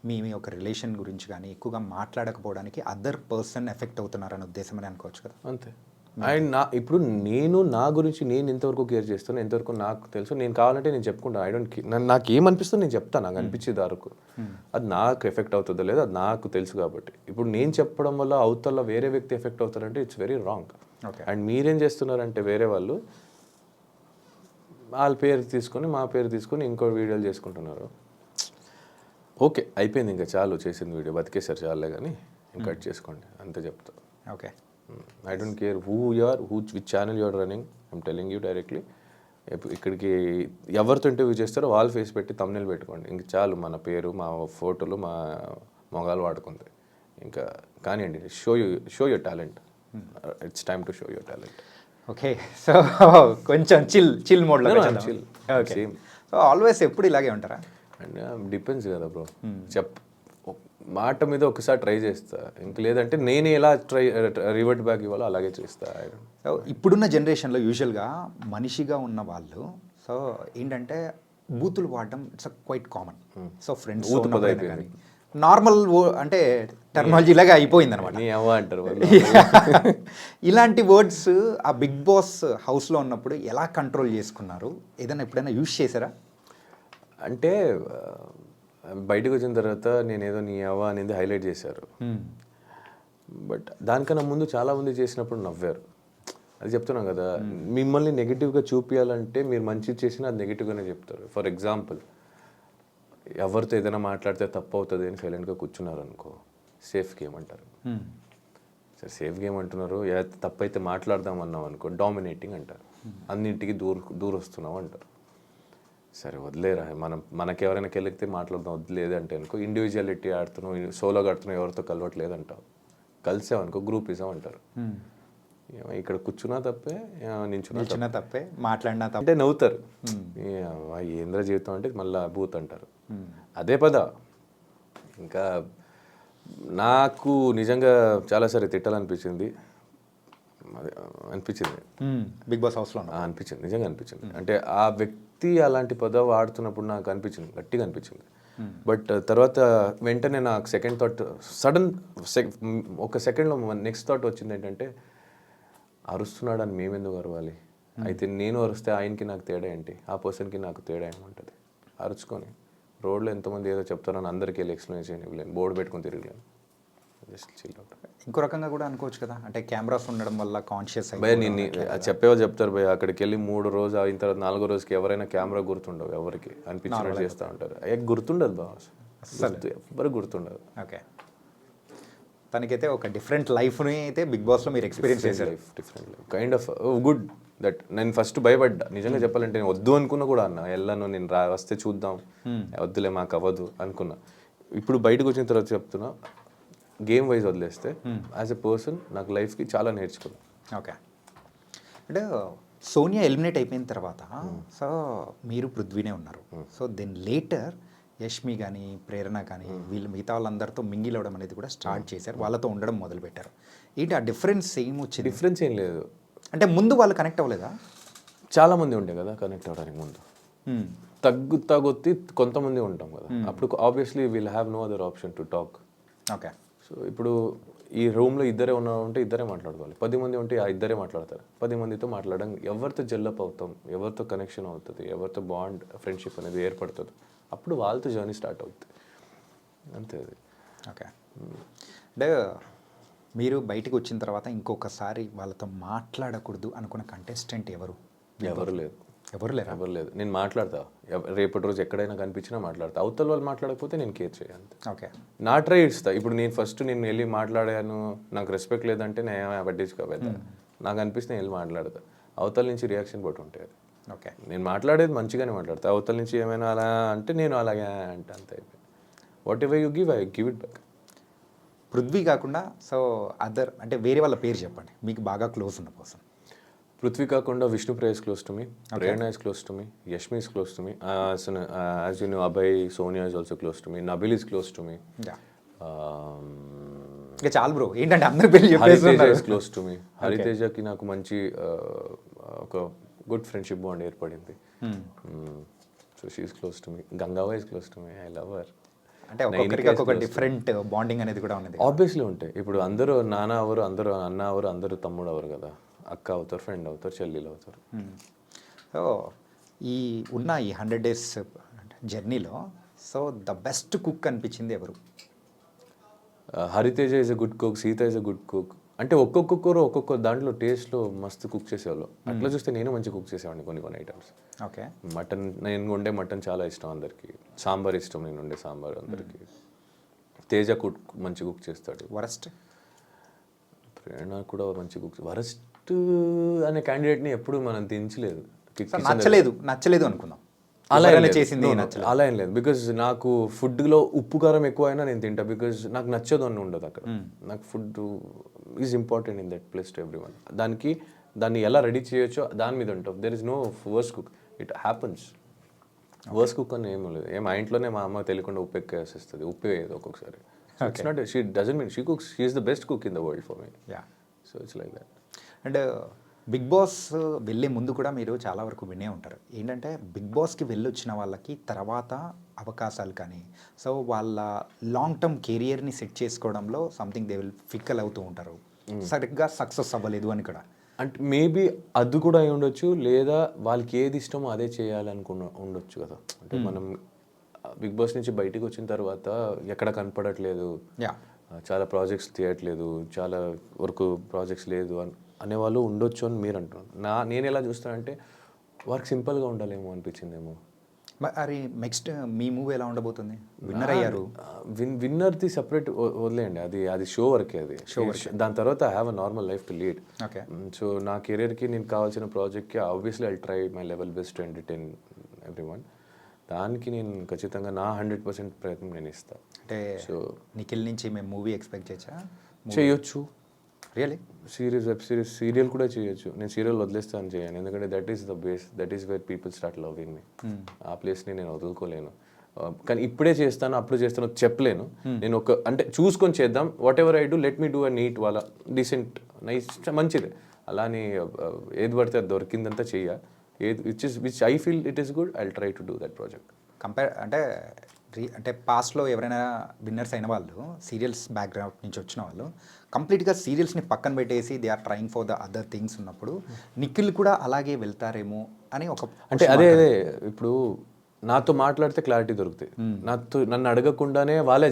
మీ ఒక రిలేషన్ గురించి కానీ ఎక్కువగా మాట్లాడకపోవడానికి అదర్ పర్సన్ ఎఫెక్ట్ అవుతున్నారనే ఉద్దేశం అని అనుకోవచ్చు కదా. అంతే. అండ్ ఇప్పుడు నేను నా గురించి నేను ఎంతవరకు కేర్ చేస్తాను, ఎంతవరకు నాకు తెలుసు, నేను కావాలంటే నేను చెప్పుకుంటాను. ఐ డోంట్ నాకు ఏమనిపిస్తుందో నేను చెప్తాను, నాకు అనిపించేది వరకు. అది నాకు ఎఫెక్ట్ అవుతుందో లేదో అది నాకు తెలుసు కాబట్టి. ఇప్పుడు నేను చెప్పడం వల్ల అవతల వేరే వ్యక్తి ఎఫెక్ట్ అవుతారంటే ఇట్స్ వెరీ రాంగ్. అండ్ మీరేం చేస్తున్నారంటే వేరే వాళ్ళు వాళ్ళ పేరు తీసుకొని మా పేరు తీసుకొని ఇంకో వీడియోలు చేసుకుంటున్నారు. ఓకే, అయిపోయింది, ఇంకా చాలు, చేసింది వీడియో బతికేసారు చాలే, కానీ ఇంకా కట్ చేసుకోండి అంతే చెప్తా. Okay, I don't care who you are, which channel you are running, I'm telling you directly. ఇక్కడికి ఎవరితో ఇంటర్వ్యూ చేస్తారో వాళ్ళ ఫేస్ పెట్టి తమ్నెల్ పెట్టుకోండి, ఇంక చాలు. మన పేరు మా ఫోటోలు మా మొగాలు వాడుకుంది ఇంకా కానివ్వండి. Show your talent, it's time to show your talent. Okay, so కొంచెం చిల్ మోడ్లో చిల్. ఓకే, సో ఆల్వేస్ ఎప్పుడు ఇలాగే ఉంటారా? అండ్ డిపెండ్స్ కదా బ్రో. మాట మీద ఒకసారి ట్రై చేస్తా, ఇంక లేదంటే నేను ఎలా రివర్ట్ బ్యాక్ ఇవ్వాలో అలాగే చేస్తా. సో ఇప్పుడున్న జనరేషన్లో యూజువల్గా మనిషిగా ఉన్న వాళ్ళు సో ఏంటంటే బూతులు వాడడం it's quite common. So friends కానీ నార్మల్ అంటే టెర్మినాలజీ లాగా అయిపోయింది అనమాట. అంటారు ఇలాంటి వర్డ్స్ ఆ బిగ్ బాస్ హౌస్లో ఉన్నప్పుడు ఎలా కంట్రోల్ చేసుకున్నారు? ఏదైనా ఎప్పుడైనా యూజ్ చేశారా? అంటే బయటకు వచ్చిన తర్వాత నేనేదో నీ అవ్వ అనేది హైలైట్ చేశారు, బట్ దానికన్నా ముందు చాలామంది చేసినప్పుడు నవ్వారు. అది చెప్తున్నాం కదా, మిమ్మల్ని నెగిటివ్గా చూపించాలంటే మీరు మంచి చేసినా అది నెగిటివ్గానే చెప్తారు. ఫర్ ఎగ్జాంపుల్, ఎవరితో ఏదైనా మాట్లాడితే తప్పు అవుతుంది అని సైలెంట్గా కూర్చున్నారు అనుకో, సేఫ్ గేమ్ అంటారు. సరే సేఫ్ గేమ్ అంటున్నారు, తప్పు అయితే మాట్లాడదాం అన్నాం అనుకో డామినేటింగ్ అంటారు, అన్నింటికి దూరొస్తున్నాం అంటారు. సరే వదిలేరా, మనకి ఎవరైనా కెలిగితే మాట్లాడదాం, వదిలేదు అంటే అనుకో ఇండివిజువాలిటీ ఆడుతున్నావు, సోలోగా ఆడుతున్నావు, ఎవరితో కలవట్లేదంటావు. కలిసామనుకో గ్రూపిజం అంటారు. ఇక్కడ కూర్చున్నా తప్పే, నించున్నా తప్పే, మాట్లాడినా తప్పే అంటే నవ్వుతారు. ఏంద్ర జీవితం అంటే మళ్ళీ బూత్ అంటారు. అదే పద. ఇంకా నాకు నిజంగా చాలాసారి తిట్టాలనిపించింది, బిగ్ బాస్ హౌస్లో అనిపించింది, నిజంగా అనిపించింది. అంటే ఆ వ్యక్తి అలాంటి పదం వాడుతున్నప్పుడు నాకు అనిపించింది, గట్టిగా అనిపించింది. బట్ తర్వాత వెంటనే నాకు సెకండ్ థాట్, ఒక సెకండ్లో నెక్స్ట్ థాట్ వచ్చింది ఏంటంటే, అరుస్తున్నాడని మేమెందుకు అరవాలి? అయితే నేను అరుస్తే ఆయనకి నాకు తేడా ఏంటి, ఆ పర్సన్కి నాకు తేడా ఏమంటుంది? అరుచుకొని రోడ్లో ఎంతమంది ఏదో చెప్తారని అందరికీ వెళ్ళి ఎక్స్ప్లెయిన్ చేయలేను, బోర్డు పెట్టుకొని తిరగలేను. Just chill out. ఇంకో రకంగా కూడా అనుకోవచ్చు కదా, అంటే కెమెరాస్ ఉండడం వల్ల కాన్షియస్ భయ నేను చెప్పేవాళ్ళు చెప్తారు భయ, అక్కడికి వెళ్ళి 3 రోజు అయిన తర్వాత 4వ రోజుకి ఎవరైనా కెమెరా గుర్తుండవు, ఎవరికి అనిపించినట్టు చేస్తూ ఉంటారు. గుర్తుండదు బాస్, ఎవరికి గుర్తుండదు. ఓకే, తనకైతే ఒక డిఫరెంట్ లైఫ్ని అయితే బిగ్ బాస్లో మీరు ఎక్స్పీరియన్స్ చేశారు. Different life, kind of good that. నేను ఫస్ట్ భయపడ్డా నిజంగా చెప్పాలంటే, నేను వద్దు అనుకున్నా కూడా అన్న వెళ్ళను, నేను వస్తే చూద్దాం, వద్దులే మాకు అవ్వదు అనుకున్నా. ఇప్పుడు బయటకు వచ్చిన తర్వాత చెప్తున్నా, గేమ్ వైజ్ వదిలేస్తే యాజ్ ఎ పర్సన్ నాకు లైఫ్కి చాలా నేర్చుకున్నాను. ఓకే, అంటే సోనియా ఎలిమినేట్ అయిపోయిన తర్వాత సో మీరు పృథ్వీనే ఉన్నారు. సో దెన్ లేటర్ యష్మి కానీ ప్రేరణ కానీ వీళ్ళు మిగతా వాళ్ళందరితో మింగిల్ అవ్వడం అనేది కూడా స్టార్ట్ చేశారు, వాళ్ళతో ఉండడం మొదలుపెట్టారు. ఏంటి ఆ డిఫరెన్స్ ఏం వచ్చింది? డిఫరెన్స్ ఏం లేదు. అంటే ముందు వాళ్ళు కనెక్ట్ అవ్వలేదా? చాలామంది ఉండే కదా కనెక్ట్ అవ్వడానికి ముందు, తగ్గుతీ కొంతమంది ఉంటాం కదా, అప్పుడు obviously we'll have no other option to talk. Okay, so ఇప్పుడు ఈ రూమ్లో ఇద్దరే ఉన్నారంటే ఇద్దరే మాట్లాడుకోవాలి, 10 మంది ఉంటే ఆ ఇద్దరే మాట్లాడతారు. 10 మందితో మాట్లాడడం, ఎవరితో జెల్లప్ అవుతాం, ఎవరితో కనెక్షన్ అవుతుంది, ఎవరితో బాండ్ ఫ్రెండ్షిప్ అనేది ఏర్పడుతుంది, అప్పుడు వాళ్ళతో జర్నీ స్టార్ట్ అవుతుంది, అంతే అది. ఓకే, అంటే మీరు బయటకు వచ్చిన తర్వాత ఇంకొకసారి వాళ్ళతో మాట్లాడకూడదు అనుకున్న కంటెస్టెంట్ ఎవరు ఎవరు లేదు, ఎవరు లేరా? ఎవరు లేదు. నేను మాట్లాడతా, రేపటి రోజు ఎక్కడైనా కనిపించినా మాట్లాడతా. అవతల వాళ్ళు మాట్లాడకపోతే నేను కేర్ చేయను. ఓకే. నా ట్రై ఇస్తా. ఇప్పుడు నేను ఫస్ట్ నేను వెళ్ళి మాట్లాడాను, నాకు రెస్పెక్ట్ లేదంటే నేను ఏమైనా పట్టించుకోవద్దా. నాకు అనిపిస్తే నేను వెళ్ళి మాట్లాడతా. అవతల నుంచి రియాక్షన్ బట్టి ఉంటుంది అది. ఓకే. నేను మాట్లాడేది మంచిగానే మాట్లాడతా. అవతల నుంచి ఏమైనా అలా అంటే నేను అలాగే అంటే అంత అయిపోయింది. What ever you give, I give it back. Prithvi కాకుండా సో అదర్ అంటే వేరే వాళ్ళ పేరు చెప్పండి మీకు బాగా క్లోజ్ ఉన్న పర్సన్. పృథ్వీ కాకుండా Vishnupriya is close to me, Prerna is close to me, Yashmi is close to me, as you know, Abhay Sonia is also close to me, Nabil is close to me, ఇంకా చాలు bro, ఏంటంటే అందరి పేర్లు Haritej చెప్పేస్తున్నారు. is close to me. హరితేజకి నాకు మంచి ఒక good friendship bond ఏర్పడింది. So she is close to me. గంగావా is close to me, I love her. అంటే ఒక్కొక్కరికి ఒక్కొక్క డిఫరెంట్ బాండింగ్ అనేది కూడా ఉన్నది. ఆబ్వియస్లీ ఉంటాయి. ఇప్పుడు అందరూ నాన్న అవరు, అందరూ అన్న అవరు, అందరూ తమ్ముడు అవరు కదా. అక్క అవుతారు, ఫ్రెండ్ అవుతారు, చెల్లెలు అవుతారు. సో ఈ ఉన్న ఈ 100 days జర్నీలో సో ద బెస్ట్ కుక్ అనిపించింది ఎవరు? Hariteja is a good cook, Sita is a good cook. అంటే ఒక్కొక్కరు ఒక్కొక్క దాంట్లో టేస్ట్లో మస్తు కుక్ చేసేవాళ్ళు. అట్లా చూస్తే నేను మంచి కుక్ చేసేవాడిని కొన్ని ఐటమ్స్. ఓకే. మటన్, నేను వండే మటన్ చాలా ఇష్టం అందరికి. సాంబార్ ఇష్టం, నేను వండే సాంబార్ అందరికి. తేజ కుక్ మంచి కుక్ చేస్తాడు. వరస్ట్? ప్రేరణ కూడా మంచి కుక్. వరస్ట్ అనే క్యాండిడేట్ని ఎప్పుడు మనం దించలేదు. నచ్చలేదు అనుకుందాం. అలా చేసింది అలా ఏం లేదు. బికాజ్ నాకు ఫుడ్లో ఉప్పు కారం ఎక్కువ అయినా నేను తింటా. బికాజ్ నాకు నచ్చదు అని ఉండదు అక్కడ. నాకు food is important in that place to everyone. దాన్ని ఎలా రెడీ చేయొచ్చో దాని మీద ఉంటాం. There is no worst cook, it happens. Worst cook అని ఏం లేదు. మా ఇంట్లోనే మా అమ్మ తెలియకుండా ఉప్పు ఎక్కువ వేసేస్తుంది, ఉప్పు వేయదు ఒక్కొక్కసారి. It's not, she doesn't mean she cooks, she is the best cook in the world for me. So it's like that. And Big Boss వెళ్ళే ముందు కూడా మీరు చాలా వరకు వినే ఉంటారు ఏంటంటే బిగ్ బాస్కి వెళ్ళొచ్చిన వాళ్ళకి తర్వాత అవకాశాలు కానీ సో వాళ్ళ లాంగ్ టర్మ్ కెరియర్ని సెట్ చేసుకోవడంలో సంథింగ్ దే విల్ ఫిక్కల్ అవుతూ ఉంటారు, సరిగ్గా సక్సెస్ అవ్వలేదు అని కూడా. అంటే మేబీ అది కూడా అయి ఉండొచ్చు, లేదా వాళ్ళకి ఏది ఇష్టమో అదే చేయాలనుకున్న ఉండొచ్చు కదా. అంటే మనం బిగ్ బాస్ నుంచి బయటికి వచ్చిన తర్వాత ఎక్కడ కనపడట్లేదు, చాలా ప్రాజెక్ట్స్ తీయట్లేదు, చాలా వరకు ప్రాజెక్ట్స్ లేదు అనేవాళ్ళు ఉండొచ్చు అని మీరు అంటున్నారు. నేను ఎలా చూస్తానంటే వర్క్ సింపుల్గా ఉండాలేమో అనిపించిందేమో. మరి నెక్స్ట్ మీ మూవీ ఎలా ఉండబోతుంది? విన్నర్ అయ్యారు. విన్నర్ది సపరేట్ వదిలేయండి, అది షో వరకే. అది షో దాని తర్వాత I have a normal life to lead. Okay. So నా కెరీర్కి నేను కావాల్సిన ప్రాజెక్ట్కి obviously I try my level best to entertain every one. దానికి నేను ఖచ్చితంగా నా 100% ప్రయత్నం నేను ఇస్తాను. అంటే సో నిఖిల్ నుంచి మేము మూవీ ఎక్స్పెక్ట్ చేయొచ్చు. Really? Series, web series, serial కూడా చేయొచ్చు. నేను సీరియల్ వదిలేస్తాను చేయను, ఎందుకంటే that is the base, that is where people start loving మీ. ఆ ప్లేస్ని నేను వదులుకోలేను. కానీ ఇప్పుడే చేస్తాను అప్పుడు చేస్తాను చెప్పలేను. నేను అంటే చూసుకొని చేద్దాం. Whatever I do let me do a neat వాళ్ళ డీసెంట్ నైస్ మంచిదే. అలానే ఏది పడితే అది దొరికిందంతా చెయ్య. Which I feel it is good, I will try to do that project. అంటే పాస్ట్లో ఎవరైనా విన్నర్స్ అయిన వాళ్ళు సీరియల్స్ బ్యాక్గ్రౌండ్ నుంచి వచ్చిన వాళ్ళు కంప్లీట్గా సీరియల్స్ని పక్కన పెట్టేసి they are trying for the other things ఉన్నప్పుడు నిఖిల్ కూడా అలాగే వెళ్తారేమో అని ఒక అంటే అదే ఇప్పుడు నాతో మాట్లాడితే క్లారిటీ దొరుకుతాయి. నన్ను అడగకుండానే వాళ్ళే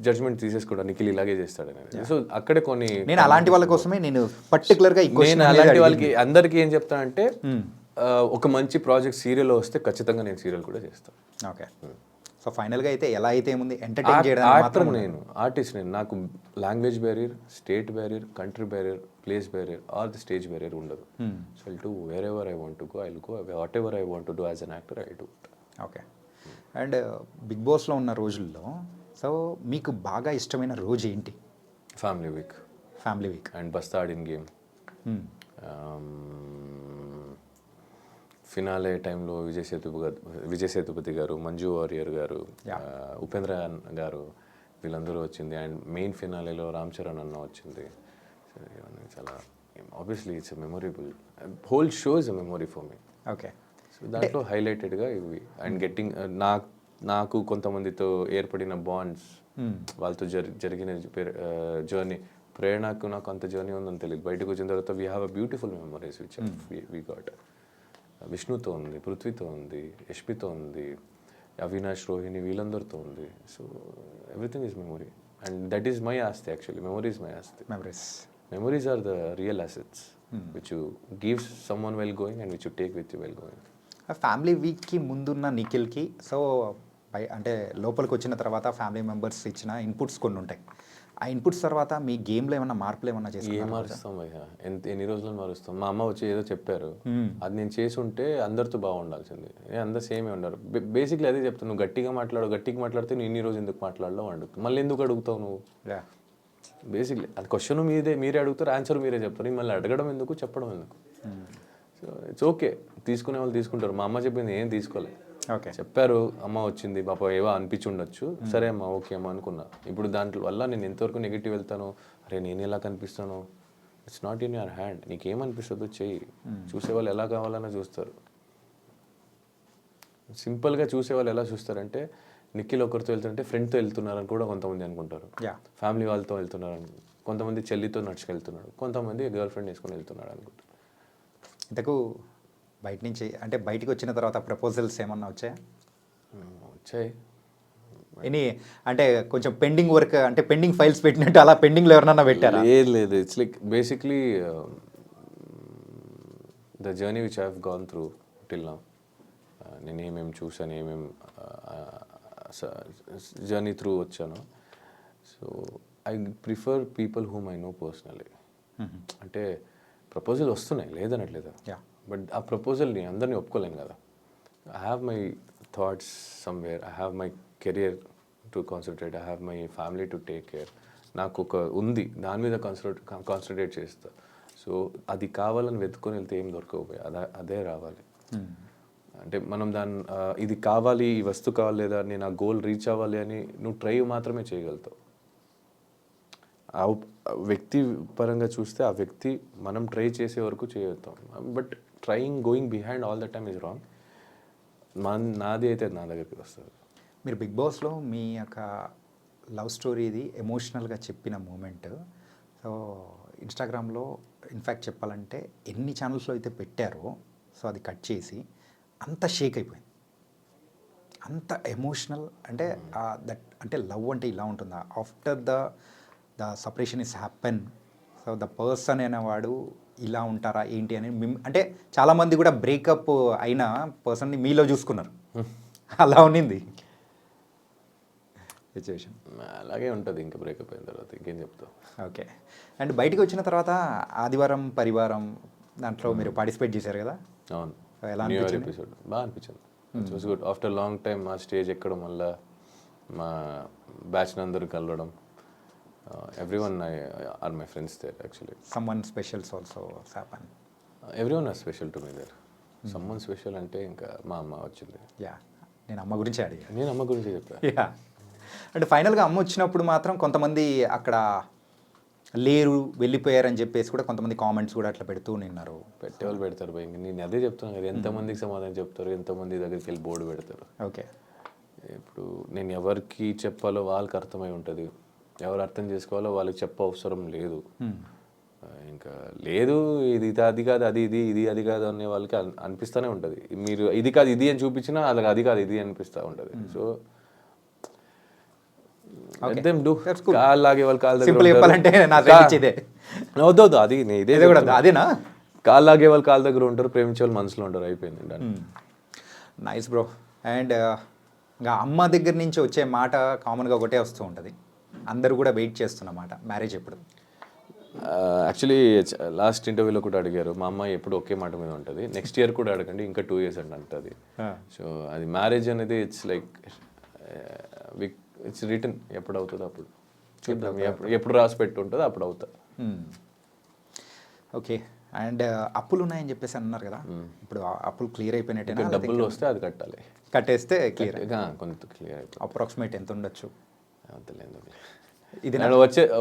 జడ్జ్మెంట్ తీసేసుకోవడం నిఖిల్ ఇలాగే చేస్తాడనేది. సో అక్కడే కొన్ని నేను అలాంటి వాళ్ళ కోసమే నేను పర్టికులర్గా నేను అలాంటి వాళ్ళకి అందరికీ ఏం చెప్తానంటే ఒక మంచి ప్రాజెక్ట్ సీరియల్ వస్తే ఖచ్చితంగా నేను సీరియల్ కూడా చేస్తాను. ఓకే. సో ఫైనల్గా అయితే ఎలా అయితే ఉంది ఎంటర్టైన్ చేయడానికి మాత్రం నేను ఆర్టిస్ట్. నేను నాకు language barrier, state barrier, country barrier, place barrier or the stage barrier ఉండదు. So I'll do wherever I want to go, I'll go. Whatever I want to do as an actor I do. Okay. And Bigg బాస్లో ఉన్న రోజుల్లో సో మీకు బాగా ఇష్టమైన రోజు ఏంటి? Family week. Family week and busted in game. Finale టైంలో విజయ్ సేతుపతి గారు, మంజు వారియర్ గారు, ఉపేంద్ర గారు వీళ్ళందరూ వచ్చింది. అండ్ మెయిన్ ఫినాలేలో రామ్ చరణ్ అన్న వచ్చింది. చాలా obviously it's a memorable, whole show is a memory for me. Okay. So దాంట్లో హైలైటెడ్గా ఇవి. అండ్ గెట్టింగ్ నాకు కొంతమందితో ఏర్పడిన బాండ్స్, వాళ్ళతో జరిగిన జర్నీ. ప్రేరణకు నాకు అంత జర్నీ ఉందని తెలియదు. బయటకు వచ్చిన తర్వాత we have a beautiful memories which we got. విష్ణుతో ఉంది, పృథ్వీతో ఉంది, యష్మితో ఉంది, అవినాష్, రోహిణి వీళ్ళందరితో ఉంది. So everything is memory and that is my ఆస్తి. యాక్చువల్లీ మెమొరీ ఈజ్ మై ఆస్తి. Memories are the real assets. Which you give someone while going and which you take with you while going. Family వీక్కి ముందున్న నిఖిల్కి so అంటే లోపలికి వచ్చిన తర్వాత family members ఇచ్చిన inputs కొన్ని ఉంటాయి. ఆ ఇన్పుట్స్ తర్వాత మీ గేమ్లో ఏమన్నా మార్పులు ఏమన్నా ఏం చేసి మారుస్తాం భయ్యా, ఎన్ని రోజులు మారుస్తాం. మా అమ్మ వచ్చి ఏదో చెప్పారు, అది నేను చేసి ఉంటే అందరితో బాగుండాల్సింది. అందరు సేమే ఉన్నారు. బేసిక్లీ అదే చెప్తాను, నువ్వు గట్టిగా మాట్లాడితే నేను ఇన్ని రోజు ఎందుకు మాట్లాడలేవు అడుగుతావు, మళ్ళీ ఎందుకు అడుగుతావు నువ్వు. బేసిక్లీ అది క్వశ్చన్ మీరే అడుగుతారు, ఆన్సర్ మీరే చెప్తారు, మళ్ళీ అడగడం ఎందుకు, చెప్పడం ఎందుకు. సో ఇట్స్ ఓకే, తీసుకునే వాళ్ళు తీసుకుంటారు. మా అమ్మ చెప్పింది ఏం తీసుకోలే, ఓకే చెప్పారు, అమ్మ వచ్చింది పాప ఏవో అనిపించి ఉండొచ్చు, సరే అమ్మ ఓకే అమ్మ అనుకున్నా. ఇప్పుడు దాంట్లో వల్ల నేను ఎంతవరకు నెగిటివ్ వెళ్తాను, అరే నేను ఎలా కనిపిస్తాను, it's not in your hand. నీకేమనిపిస్తుందో చెయ్యి, చూసేవాళ్ళు ఎలా కావాలన్నా చూస్తారు. సింపుల్గా చూసేవాళ్ళు ఎలా చూస్తారంటే నిఖిల్ ఒకరితో వెళ్తుంటే ఫ్రెండ్తో వెళ్తున్నారని కూడా కొంతమంది అనుకుంటారు, ఫ్యామిలీ వాళ్ళతో వెళ్తున్నారని, కొంతమంది చెల్లితో నడుచుకెళ్తున్నాడు, కొంతమంది గర్ల్ ఫ్రెండ్ వేసుకొని వెళ్తున్నాడు అనుకుంటారు. ఇంతకు బయట నుంచి అంటే బయటికి వచ్చిన తర్వాత ప్రపోజల్స్ ఏమన్నా వచ్చాయా? వచ్చాయి. ఎనీ అంటే కొంచెం పెండింగ్ వర్క్ అంటే పెండింగ్ ఫైల్స్ పెట్టినట్టు అలా పెండింగ్లో ఎవరన్నా పెట్టారా? లేదు, it's like basically the journey which I have gone through till now. నేను ఏమేమి చూసాను, ఏమేమి జర్నీ త్రూ వచ్చాను. So I prefer people whom I know personally. అంటే ప్రపోజల్ వస్తున్నాయి లేదనట్లేదు, బట్ ఆ ప్రపోజల్ని అందరినీ ఒప్పుకోలేను కదా. I have my thoughts somewhere, I have my career to concentrate, I have my family to take care. నాకు ఒక ఉంది, దాని మీద కాన్సన్ట్రేట్ చేస్తా. సో అది కావాలని వెతుకొని వెళ్తే ఏం దొరకకపోయి అదే రావాలి. అంటే మనం ఇది కావాలి, ఈ వస్తువు కావాలి, లేదా నేను ఆ గోల్ రీచ్ అవ్వాలి అని నువ్వు ట్రై మాత్రమే చేయగలుగుతావు. ఆ వ్యక్తి పరంగా చూస్తే ఆ వ్యక్తి మనం ట్రై చేసే వరకు చేయగలుగుతాం, but going behind all the time is wrong. నాది అయితే నా దగ్గరికి వస్తుంది. మీరు బిగ్ బాస్లో మీ యొక్క లవ్ స్టోరీది ఎమోషనల్గా చెప్పిన మూమెంట్ సో ఇన్స్టాగ్రామ్లో ఇన్ఫ్యాక్ట్ చెప్పాలంటే ఎన్ని ఛానల్స్లో అయితే పెట్టారో సో అది కట్ చేసి అంత షేక్ అయిపోయింది, అంత ఎమోషనల్. అంటే దట్ అంటే లవ్ అంటే ఇలా ఉంటుందా, after the separation is happen, so the person అనేవాడు ఇలా ఉంటారా ఏంటి అని అంటే చాలామంది కూడా బ్రేకప్ అయిన పర్సన్ని మీలో చూసుకున్నారు, అలా ఉన్నింది సిచ్యువేషన్. అలాగే ఉంటుంది ఇంకా బ్రేకప్ అయిన తర్వాత, ఇంకేం చెప్తావు. ఓకే, అండ్ బయటకు వచ్చిన తర్వాత ఆదివారం పరివారం దాంట్లో మీరు పార్టిసిపేట్ చేశారు కదా. అవును, ఎలా న్యూ ఇయర్ ఎపిసోడ్ బాగా అనిపించింది. It's was good. After long time మా స్టేజ్ ఎక్కడం వల్ల మా బ్యాచ్ అందరూ కలవడం, everyone are my friends there actually. Someone special also happened. Everyone are special to me there. Someone special అంటే ఇంకా మా అమ్మ వచ్చింది. నేను అమ్మ గురించి అడిగా. నేను అమ్మ గురించి చెప్పా. అంటే ఫైనల్గా అమ్మ వచ్చినప్పుడు మాత్రం కొంతమంది అక్కడ లేరు వెళ్ళిపోయారని చెప్పేసి కూడా కొంతమంది కామెంట్స్ కూడా అట్లా పెడుతూ నిన్నారు. పెట్టేవాళ్ళు పెడతారు భయ, నేను అదే చెప్తున్నాను కదా, ఎంతమందికి సమాధానం చెప్తారు, ఎంతమంది దగ్గరికి వెళ్ళి బోర్డు పెడతారు. ఓకే, ఇప్పుడు నేను ఎవరికి చెప్పాలో వాళ్ళకి అర్థమై ఉంటుంది, ఎవరు అర్థం చేసుకోవాలో వాళ్ళకి చెప్ప అవసరం లేదు. ఇంకా లేదు ఇది అది కాదు అది ఇది అది కాదు అనే వాళ్ళకి అనిపిస్తూనే ఉంటుంది. మీరు ఇది కాదు ఇది అని చూపించినా వాళ్ళకి అది కాదు ఇది అనిపిస్తూ ఉంటుంది. సో కాళ్ళు లాగే వాళ్ళు కాళ్ళ వద్దు అది ఇదే కూడా అదేనా, కాళ్ళు లాగే వాళ్ళు కాళ్ళ దగ్గర ఉంటారు, ప్రేమించే వాళ్ళు మనసులో ఉంటారు, అయిపోయింది. Nice bro. అండ్ ఇంకా అమ్మ దగ్గర నుంచి వచ్చే మాట కామన్గా ఒకటే వస్తూ ఉంటుంది, అందరూ కూడా వెయిట్ చేస్తున్నమాట, మ్యారేజ్ ఎప్పుడు? యాక్చువల్లీ లాస్ట్ ఇంటర్వ్యూలో కూడా అడిగారు, మా అమ్మాయి ఎప్పుడు ఒకే మాట మీద ఉంటుంది, నెక్స్ట్ ఇయర్ కూడా అడగండి, ఇంకా 2 years అండి అంటుంది. సో అది మ్యారేజ్ అనేది ఇట్స్ లైక్ ఇట్స్ రిటర్న్, ఎప్పుడు అవుతుందో అప్పుడు చూద్దాం, ఎప్పుడు రాసి పెట్టి ఉంటుందో అప్పుడు అవుతా. ఓకే, అండ్ అప్పులు ఉన్నాయని చెప్పేసి అన్నారు కదా, ఇప్పుడు అప్పులు క్లియర్ అయిపోయినట్టే? డబ్బులు వస్తే అది కట్టాలి, కట్టేస్తే క్లియర్, కొంత క్లియర్ అయిపోయి. అప్రాక్సిమేట్ ఎంత ఉండొచ్చు? ఇది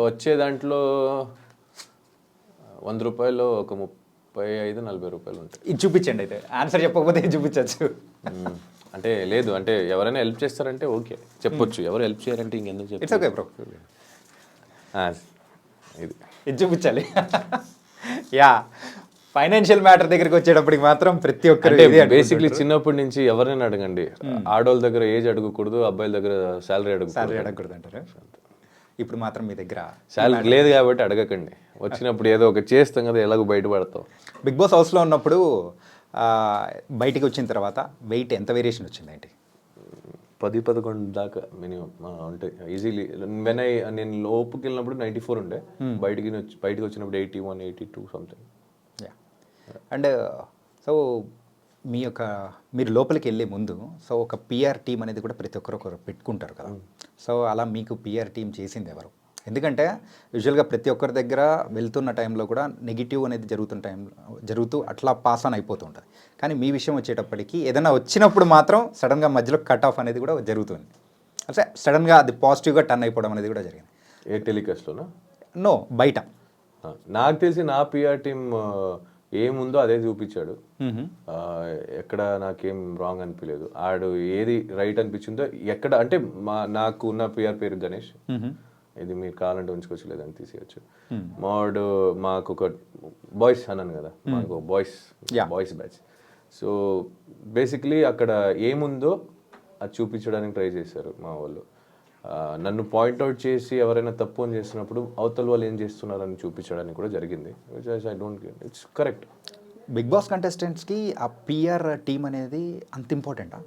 వచ్చే దాంట్లో 100 రూపాయలు ఒక 35-40 రూపాయలు ఉంటాయి. ఇది చూపించండి, అయితే ఆన్సర్ చెప్పకపోతే ఇది చూపించచ్చు. అంటే లేదు, అంటే ఎవరైనా హెల్ప్ చేస్తారంటే ఓకే చెప్పొచ్చు, ఎవరు హెల్ప్ చేయాలంటే ఇంకెందుకు చెప్పి. ఇట్స్ ఓకే బ్రో, ఇది చూపించాలి. ఫైనాన్షియల్ మ్యాటర్ దగ్గరికి వచ్చేటప్పటికి మాత్రం ప్రతి ఒక్కరు బేసిక్లీ చిన్నప్పటి నుంచి ఎవరైనా అడగండి, ఆడవాళ్ళ దగ్గర ఏజ్ అడగకూడదు, అబ్బాయిల దగ్గర శాలరీ అడగకూడదు అంటారు. ఇప్పుడు మాత్రం మీ దగ్గర శాలరీ లేదు కాబట్టి అడగకండి, వచ్చినప్పుడు ఏదో ఒక చేస్తాం కదా, ఎలాగో బయటపడతాం. బిగ్ బాస్ హౌస్లో ఉన్నప్పుడు బయటికి వచ్చిన తర్వాత వెయిట్ ఎంత వేరియేషన్ వచ్చిందేంటి? 10-11 దాకా మినిమం ఉంటాయి ఈజీలీ. నేను లోపుకి వెళ్ళినప్పుడు 94 ఉండే, బయటికి వచ్చినప్పుడు 81, 82 సంథింగ్. అండ్ సో మీరు లోపలికి వెళ్ళే ముందు సో ఒక పిఆర్ టీం అనేది కూడా ప్రతి ఒక్కరు పెట్టుకుంటారు కదా. సో అలా మీకు పిఆర్ టీం చేసింది ఎవరు? ఎందుకంటే యూజువల్గా ప్రతి ఒక్కరి దగ్గర వెళ్తున్న టైంలో కూడా నెగిటివ్ అనేది జరుగుతూ అట్లా పాస్ ఆన్ అయిపోతుంటుంది. కానీ మీ విషయం వచ్చేటప్పటికి ఏదైనా వచ్చినప్పుడు మాత్రం సడన్గా మధ్యలో కట్ ఆఫ్ అనేది కూడా జరుగుతుంది. అంటే సడన్గా అది పాజిటివ్గా టర్న్ అయిపోవడం అనేది కూడా జరిగింది. ఏ టెలికాస్ట్లోనా? నో, బయట. నాకు తెలిసి నా పిఆర్ టీం ఏముందో అదే చూపించాడు. ఎక్కడ నాకేం రాంగ్ అనిపించలేదు. ఆడు ఏది రైట్ అనిపించిందో ఎక్కడ అంటే నాకు ఉన్న పిఆర్ పేరు గణేష్, ఇది మీరు కావాలంటే ఉంచుకోవచ్చు లేదని తీసేయచ్చు. మాకు ఒక బాయ్స్ అన్నాను కదా, మాకు బాయ్స్ బ్యాచ్. సో బేసిక్లీ అక్కడ ఏముందో అది చూపించడానికి ట్రై చేశారు మా వాళ్ళు. నన్ను పాయింట్అవుట్ చేసి ఎవరైనా తప్పు అని చేస్తున్నప్పుడు అవతల వాళ్ళు ఏం చేస్తున్నారని చూపించడానికి కూడా జరిగింది. I don't get it's correct. Bigg Boss కంటెస్టెంట్స్కి ఆ పిఆర్ టీం అనేది అంత ఇంపార్టెంటా?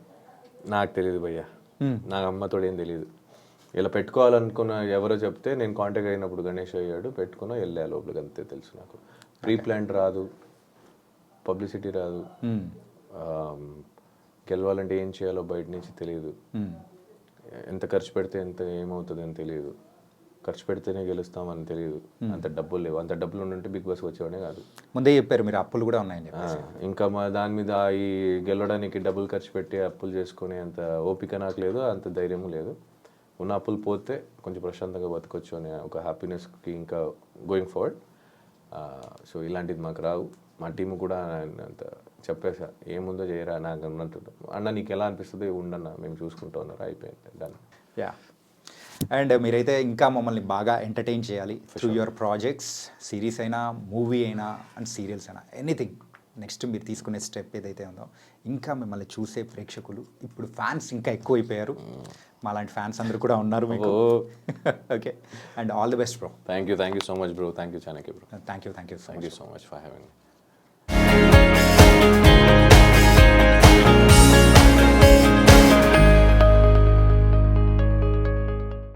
నాకు తెలియదు భయ్యా, నాకు అమ్మతోడు ఏం తెలియదు. ఇలా పెట్టుకోవాలనుకున్న ఎవరో చెప్తే నేను కాంటాక్ట్ అయినప్పుడు గణేష్ అయ్యాడు, పెట్టుకున్నా వెళ్ళా లోపలికి, అంతే తెలుసు నాకు. ప్రీ ప్లాన్ రాదు, పబ్లిసిటీ రాదు, గెలవాలంటే ఏం చేయాలో బయట నుంచి తెలియదు, ఎంత ఖర్చు పెడితే ఎంత ఏమవుతుంది అని తెలియదు, ఖర్చు పెడితేనే గెలుస్తామని తెలియదు, అంత డబ్బులు లేవు. అంత డబ్బులు ఉంటే బిగ్ బాస్ వచ్చేవాడే కాదు. ముందే చెప్పారు మీరు అప్పులు కూడా ఉన్నాయని. ఇంకా మా దాని మీద ఈ గెలవడానికి డబ్బులు ఖర్చు పెట్టి అప్పులు చేసుకునే అంత ఓపిక నాకు లేదు, అంత ధైర్యము లేదు. ఉన్న అప్పులు పోతే కొంచెం ప్రశాంతంగా బతకొచ్చు అనే ఒక హ్యాపీనెస్కి ఇంకా గోయింగ్ ఫార్వర్డ్. సో ఇలాంటిది మాకు రావు. మా టీము కూడా అంత చెప్పేసా, ఏముందో చేయరా నాకు అన్నట్టు, అన్న నీకు ఎలా అనిపిస్తుంది ఉండన్న మేము చూసుకుంటూ ఉన్నారు, అయిపోయింది డన్. యా, అండ్ మీరైతే ఇంకా మమ్మల్ని బాగా ఎంటర్టైన్ చేయాలి త్రూ యువర్ ప్రాజెక్ట్స్, సిరీస్ అయినా, మూవీ అయినా అండ్ సీరియల్స్ అయినా, ఎనీథింగ్. నెక్స్ట్ మీరు తీసుకునే స్టెప్ ఏదైతే ఉందో, ఇంకా మిమ్మల్ని చూసే ప్రేక్షకులు ఇప్పుడు ఫ్యాన్స్ ఇంకా ఎక్కువైపోయారు. మాలాంటి ఫ్యాన్స్ అందరూ కూడా ఉన్నారు మీకు. Okay, and all the best bro. Thank you so much bro. Thank you Chanakya bro. Thank you so much for having me.